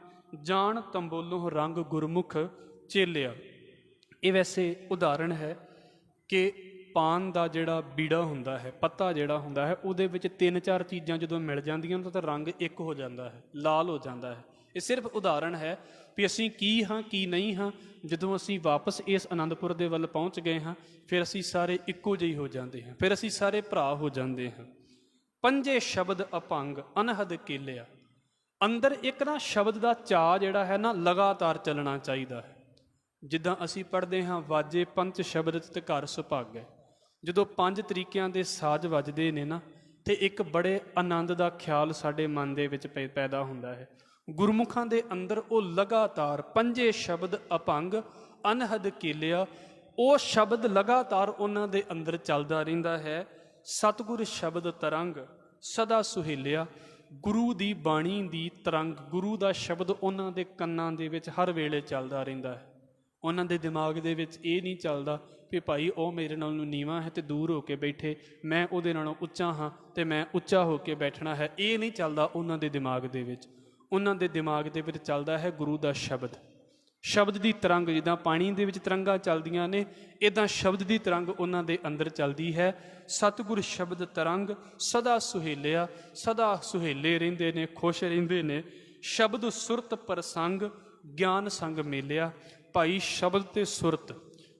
ਜਾਣ ਤੰਬੋਲੋਂ ਰੰਗ ਗੁਰਮੁਖ ਚੇਲਿਆ। ਇਹ ਵੈਸੇ ਉਦਾਹਰਣ ਹੈ ਕਿ ਪਾਨ ਦਾ ਜਿਹੜਾ ਬੀੜਾ ਹੁੰਦਾ ਹੈ, ਪੱਤਾ ਜਿਹੜਾ ਹੁੰਦਾ ਹੈ, ਉਹਦੇ ਵਿੱਚ 3-4 ਚੀਜ਼ਾਂ ਜਦੋਂ ਮਿਲ ਜਾਂਦੀਆਂ ਤਾਂ ਰੰਗ ਇੱਕ ਹੋ ਜਾਂਦਾ ਹੈ, ਲਾਲ ਹੋ ਜਾਂਦਾ ਹੈ। ਇਹ ਸਿਰਫ ਉਦਾਹਰਣ ਹੈ ਵੀ ਅਸੀਂ ਕੀ ਹਾਂ ਕੀ ਨਹੀਂ ਹਾਂ। ਜਦੋਂ ਅਸੀਂ ਵਾਪਸ ਇਸ ਅਨੰਦਪੁਰ ਦੇ ਵੱਲ ਪਹੁੰਚ ਗਏ ਹਾਂ, ਫਿਰ ਅਸੀਂ ਸਾਰੇ ਇੱਕੋ ਜਿਹੇ ਹੋ ਜਾਂਦੇ ਹਾਂ, ਫਿਰ ਅਸੀਂ ਸਾਰੇ ਭਰਾ ਹੋ ਜਾਂਦੇ ਹਾਂ। 5 ਸ਼ਬਦ ਅਭੰਗ ਅਨਹਦ ਕੇਲਿਆ। ਅੰਦਰ ਇੱਕ ਨਾ ਸ਼ਬਦ ਦਾ ਚਾਅ ਜਿਹੜਾ ਹੈ ਨਾ ਲਗਾਤਾਰ ਚੱਲਣਾ ਚਾਹੀਦਾ ਹੈ। ਜਿੱਦਾਂ ਅਸੀਂ ਪੜ੍ਹਦੇ ਹਾਂ ਵਾਜੇ ਪੰਚ ਸ਼ਬਦ ਤੇ ਘਰ ਸੁਭਾਗੈ। ਜਦੋਂ 5 ਤਰੀਕਿਆਂ ਦੇ ਸਾਜ਼ ਵੱਜਦੇ ਨੇ ਨਾ, ਤੇ ਇੱਕ ਬੜੇ ਆਨੰਦ ਦਾ ਖਿਆਲ ਸਾਡੇ ਮਨ ਦੇ ਵਿੱਚ ਪੈਦਾ ਹੁੰਦਾ ਹੈ। ਗੁਰਮੁਖਾਂ ਦੇ ਅੰਦਰ ਉਹ ਲਗਾਤਾਰ 5 ਸ਼ਬਦ ਅਭੰਗ ਅਨਹਦ ਕੇਲਿਆ, ਉਹ ਸ਼ਬਦ ਲਗਾਤਾਰ ਉਹਨਾਂ ਦੇ ਅੰਦਰ ਚੱਲਦਾ ਰਹਿੰਦਾ ਹੈ। ਸਤਿਗੁਰ ਸ਼ਬਦ ਤਰੰਗ ਸਦਾ ਸੁਹੇਲਿਆ। ਗੁਰੂ ਦੀ ਬਾਣੀ ਦੀ ਤਰੰਗ, ਗੁਰੂ ਦਾ ਸ਼ਬਦ ਉਹਨਾਂ ਦੇ ਕੰਨਾਂ ਦੇ ਵਿੱਚ ਹਰ ਵੇਲੇ ਚੱਲਦਾ ਰਹਿੰਦਾ ਹੈ। ਉਹਨਾਂ ਦੇ ਦਿਮਾਗ ਦੇ ਵਿੱਚ ਇਹ ਨਹੀਂ ਚੱਲਦਾ ਕਿ ਭਾਈ ਉਹ ਮੇਰੇ ਨਾਲੋਂ ਨੀਵਾਂ ਹੈ ਤੇ ਦੂਰ ਹੋ ਕੇ ਬੈਠੇ, ਮੈਂ ਉਹਦੇ ਨਾਲੋਂ ਉੱਚਾ ਹਾਂ ਤੇ ਮੈਂ ਉੱਚਾ ਹੋ ਕੇ ਬੈਠਣਾ ਹੈ। ਇਹ ਨਹੀਂ ਚੱਲਦਾ ਉਹਨਾਂ ਦੇ ਦਿਮਾਗ ਦੇ ਵਿੱਚ। ਉਹਨਾਂ ਦੇ ਦਿਮਾਗ ਦੇ ਵਿੱਚ ਚੱਲਦਾ ਹੈ ਗੁਰੂ ਦਾ ਸ਼ਬਦ। ਸ਼ਬਦ ਦੀ ਤਰੰਗ, ਜਿੱਦਾਂ ਪਾਣੀ ਦੇ ਵਿੱਚ ਤਰੰਗਾਂ ਚੱਲਦੀਆਂ ਨੇ, ਇੱਦਾਂ ਸ਼ਬਦ ਦੀ ਤਰੰਗ ਉਹਨਾਂ ਦੇ ਅੰਦਰ ਚੱਲਦੀ ਹੈ। ਸਤਿਗੁਰ ਸ਼ਬਦ ਤਰੰਗ ਸਦਾ ਸੁਹੇਲਿਆ। ਸਦਾ ਸੁਹੇਲੇ ਰਹਿੰਦੇ ਨੇ, ਖੁਸ਼ ਰਹਿੰਦੇ ਨੇ। ਸ਼ਬਦ ਸੁਰਤ ਪ੍ਰਸੰਗ ਗਿਆਨ ਸੰਗ ਮੇਲਿਆ। ਭਾਈ ਸ਼ਬਦ ਤੇ ਸੁਰਤ,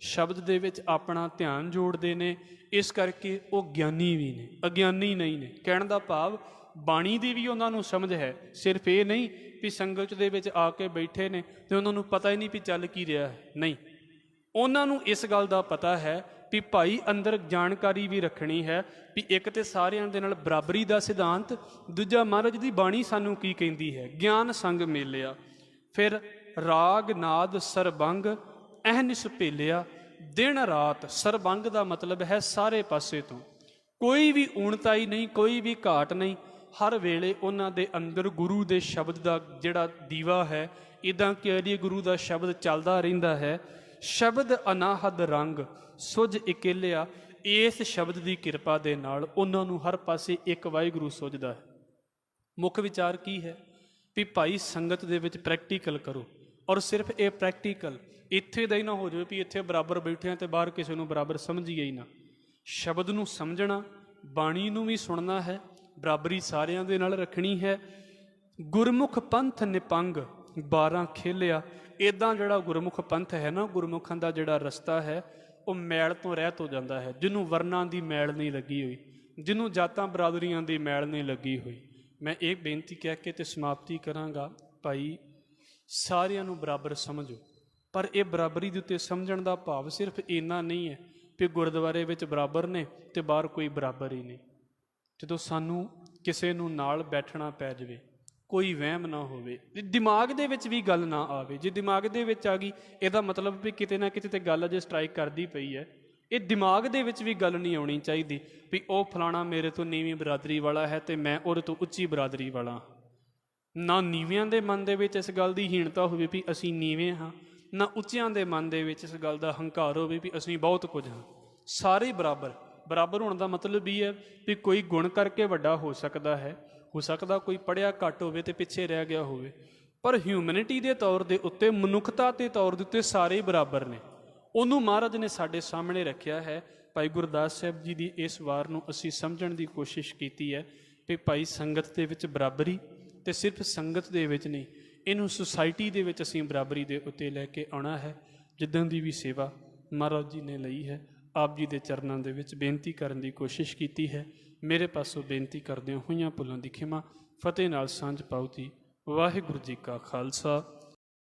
ਸ਼ਬਦ ਦੇ ਵਿੱਚ ਆਪਣਾ ਧਿਆਨ ਜੋੜਦੇ ਨੇ, ਇਸ ਕਰਕੇ ਉਹ ਗਿਆਨੀ ਵੀ ਨੇ, ਅਗਿਆਨੀ ਨਹੀਂ ਨੇ। ਕਹਿਣ ਦਾ ਭਾਵ ਬਾਣੀ ਦੀ ਵੀ ਉਹਨਾਂ ਨੂੰ ਸਮਝ ਹੈ। ਸਿਰਫ ਇਹ ਨਹੀਂ ਵੀ ਸੰਗਤ ਦੇ ਵਿੱਚ ਆ ਕੇ ਬੈਠੇ ਨੇ ਤੇ ਉਹਨਾਂ ਨੂੰ ਪਤਾ ਹੀ ਨਹੀਂ ਵੀ ਚੱਲ ਕੀ ਰਿਹਾ ਹੈ। ਨਹੀਂ, ਉਹਨਾਂ ਨੂੰ ਇਸ ਗੱਲ ਦਾ ਪਤਾ ਹੈ ਵੀ ਭਾਈ ਅੰਦਰ ਜਾਣਕਾਰੀ ਵੀ ਰੱਖਣੀ ਹੈ ਵੀ ਇੱਕ ਤੇ ਸਾਰਿਆਂ ਦੇ ਨਾਲ ਬਰਾਬਰੀ ਦਾ ਸਿਧਾਂਤ, ਦੂਜਾ ਮਹਾਰਾਜ ਦੀ ਬਾਣੀ ਸਾਨੂੰ ਕੀ ਕਹਿੰਦੀ ਹੈ। ਗਿਆਨ ਸੰਗ ਮੇਲਿਆ। ਫਿਰ ਰਾਗ ਨਾਦ ਸਰਬੰਗ ਅਹਨਿਸ ਭੇਲਿਆ। ਦਿਨ ਰਾਤ, ਸਰਬੰਗ ਦਾ ਮਤਲਬ ਹੈ ਸਾਰੇ ਪਾਸੇ ਤੋਂ, ਕੋਈ ਵੀ ਊਣਤਾਈ ਨਹੀਂ, ਕੋਈ ਵੀ ਘਾਟ ਨਹੀਂ। ਹਰ ਵੇਲੇ ਉਹਨਾਂ ਦੇ ਅੰਦਰ ਗੁਰੂ ਦੇ ਸ਼ਬਦ ਦਾ ਜਿਹੜਾ ਦੀਵਾ ਹੈ, ਇੱਦਾਂ ਕਹਿ ਲਈਏ ਗੁਰੂ ਦਾ ਸ਼ਬਦ ਚੱਲਦਾ ਰਹਿੰਦਾ ਹੈ। ਸ਼ਬਦ ਅਨਾਹਦ ਰੰਗ ਸੁਝ ਇਕੇਲਿਆ। ਇਸ ਸ਼ਬਦ ਦੀ ਕਿਰਪਾ ਦੇ ਨਾਲ ਉਹਨਾਂ ਨੂੰ ਹਰ ਪਾਸੇ ਇੱਕ ਵਾਹਿਗੁਰੂ ਸੁਝਦਾ ਹੈ। ਮੁੱਖ ਵਿਚਾਰ ਕੀ ਹੈ ਵੀ ਭਾਈ ਸੰਗਤ ਦੇ ਵਿੱਚ ਪ੍ਰੈਕਟੀਕਲ ਕਰੋ। ਔਰ ਸਿਰਫ ਇਹ ਪ੍ਰੈਕਟੀਕਲ ਇੱਥੇ ਦਾ ਹੀ ਨਾ ਹੋ ਜਾਵੇ ਵੀ ਇੱਥੇ ਬਰਾਬਰ ਬੈਠੇ ਹਾਂ ਤੇ ਬਾਹਰ ਕਿਸੇ ਨੂੰ ਬਰਾਬਰ ਸਮਝੀਏ ਹੀ ਨਾ। ਸ਼ਬਦ ਨੂੰ ਸਮਝਣਾ, ਬਾਣੀ ਨੂੰ ਵੀ ਸੁਣਨਾ ਹੈ, ਬਰਾਬਰੀ ਸਾਰਿਆਂ ਦੇ ਨਾਲ ਰੱਖਣੀ ਹੈ। ਗੁਰਮੁਖ ਪੰਥ ਨਿਪੰਗ 12 ਖੇਲਿਆ। ਇੱਦਾਂ ਜਿਹੜਾ ਗੁਰਮੁਖ ਪੰਥ ਹੈ ਨਾ, ਗੁਰਮੁਖਾਂ ਦਾ ਜਿਹੜਾ ਰਸਤਾ ਹੈ, ਉਹ ਮੈਲ ਤੋਂ ਰਹਿਤ ਹੋ ਜਾਂਦਾ ਹੈ। ਜਿਹਨੂੰ ਵਰਨਾਂ ਦੀ ਮੈਲ ਨਹੀਂ ਲੱਗੀ ਹੋਈ, ਜਿਹਨੂੰ ਜਾਤਾਂ ਬਰਾਦਰੀਆਂ ਦੀ ਮੈਲ ਨਹੀਂ ਲੱਗੀ ਹੋਈ। ਮੈਂ ਇਹ ਬੇਨਤੀ ਕਹਿ ਕੇ ਤੇ ਸਮਾਪਤੀ ਕਰਾਂਗਾ, ਭਾਈ ਸਾਰਿਆਂ ਨੂੰ ਬਰਾਬਰ ਸਮਝੋ। ਪਰ ਇਹ ਬਰਾਬਰੀ ਦੇ ਉੱਤੇ ਸਮਝਣ ਦਾ ਭਾਵ ਸਿਰਫ ਇੰਨਾ ਨਹੀਂ ਹੈ ਵੀ ਗੁਰਦੁਆਰੇ ਵਿੱਚ ਬਰਾਬਰ ਨੇ ਤੇ ਬਾਹਰ ਕੋਈ ਬਰਾਬਰ ਹੀ ਨਹੀਂ। ਜਦੋਂ ਸਾਨੂੰ ਕਿਸੇ ਨੂੰ ਨਾਲ ਬੈਠਣਾ ਪੈ ਜਾਵੇ, ਕੋਈ ਵਹਿਮ ਨਾ ਹੋਵੇ, ਦਿਮਾਗ ਦੇ ਵਿੱਚ ਵੀ ਗੱਲ ਨਾ ਆਵੇ। ਜੇ ਦਿਮਾਗ ਦੇ ਵਿੱਚ ਆ ਗਈ, ਇਹਦਾ ਮਤਲਬ ਵੀ ਕਿਤੇ ਨਾ ਕਿਤੇ ਤੇ ਗੱਲ ਅਜੇ ਸਟਰਾਈਕ ਕਰਦੀ ਪਈ ਹੈ। ਇਹ ਦਿਮਾਗ ਦੇ ਵਿੱਚ ਵੀ ਗੱਲ ਨਹੀਂ ਆਉਣੀ ਚਾਹੀਦੀ ਵੀ ਉਹ ਫਲਾਣਾ ਮੇਰੇ ਤੋਂ ਨੀਵੀਂ ਬਰਾਦਰੀ ਵਾਲਾ ਹੈ ਤੇ ਮੈਂ ਉਹਦੇ ਤੋਂ ਉੱਚੀ ਬਰਾਦਰੀ ਵਾਲਾ। ਨਾ ਨੀਵਿਆਂ ਦੇ ਮਨ ਦੇ ਵਿੱਚ ਇਸ ਗੱਲ ਦੀ ਹੀਣਤਾ ਹੋਵੇ ਵੀ ਅਸੀਂ ਨੀਵੇਂ ਹਾਂ, ਨਾ ਉੱਚਿਆਂ ਦੇ ਮਨ ਦੇ ਵਿੱਚ ਇਸ ਗੱਲ ਦਾ ਹੰਕਾਰ ਹੋਵੇ ਵੀ ਅਸੀਂ ਬਹੁਤ ਕੁਝ ਹਾਂ। ਸਾਰੇ ਬਰਾਬਰ। ਬਰਾਬਰ ਹੋਣ ਦਾ ਮਤਲਬ ਇਹ ਹੈ ਵੀ ਕੋਈ ਗੁਣ ਕਰਕੇ ਵੱਡਾ ਹੋ ਸਕਦਾ ਹੈ, ਹੋ ਸਕਦਾ ਕੋਈ ਪੜ੍ਹਿਆ ਘੱਟ ਹੋਵੇ ਤੇ ਪਿੱਛੇ ਰਹਿ ਗਿਆ ਹੋਵੇ, ਪਰ ਹਿਊਮੈਨਿਟੀ ਦੇ ਤੌਰ ਦੇ ਉੱਤੇ, ਮਨੁੱਖਤਾ ਦੇ ਤੌਰ ਦੇ ਉੱਤੇ ਸਾਰੇ ਬਰਾਬਰ ਨੇ। ਉਹਨੂੰ ਮਹਾਰਾਜ ਨੇ ਸਾਡੇ ਸਾਹਮਣੇ ਰੱਖਿਆ ਹੈ। ਭਾਈ ਗੁਰਦਾਸ ਸਾਹਿਬ ਜੀ ਦੀ ਇਸ ਵਾਰ ਨੂੰ ਅਸੀਂ ਸਮਝਣ ਦੀ ਕੋਸ਼ਿਸ਼ ਕੀਤੀ ਹੈ ਵੀ ਭਾਈ ਸੰਗਤ ਦੇ ਵਿੱਚ ਬਰਾਬਰੀ, ਤੇ ਸਿਰਫ ਸੰਗਤ ਦੇ ਵਿੱਚ ਨਹੀਂ, ਇਹਨੂੰ ਸੁਸਾਇਟੀ ਦੇ ਵਿੱਚ ਅਸੀਂ ਬਰਾਬਰੀ ਦੇ ਉੱਤੇ ਲੈ ਕੇ ਆਉਣਾ ਹੈ। ਜਿੱਦਾਂ ਦੀ ਵੀ ਸੇਵਾ ਮਹਾਰਾਜ ਜੀ ਨੇ ਲਈ ਹੈ, ਆਪ ਜੀ ਦੇ ਚਰਨਾਂ ਦੇ ਵਿੱਚ ਬੇਨਤੀ ਕਰਨ ਦੀ ਕੋਸ਼ਿਸ਼ ਕੀਤੀ ਹੈ। ਮੇਰੇ ਪਾਸੋਂ ਬੇਨਤੀ ਕਰਦਿਆਂ ਹੋਈਆਂ ਭੁੱਲਾਂ ਦੀ ਖਿਮਾ। ਫਤਿਹ ਨਾਲ ਸਾਂਝ ਪਾਓ ਜੀ। ਵਾਹਿਗੁਰੂ ਜੀ ਕਾ ਖਾਲਸਾ,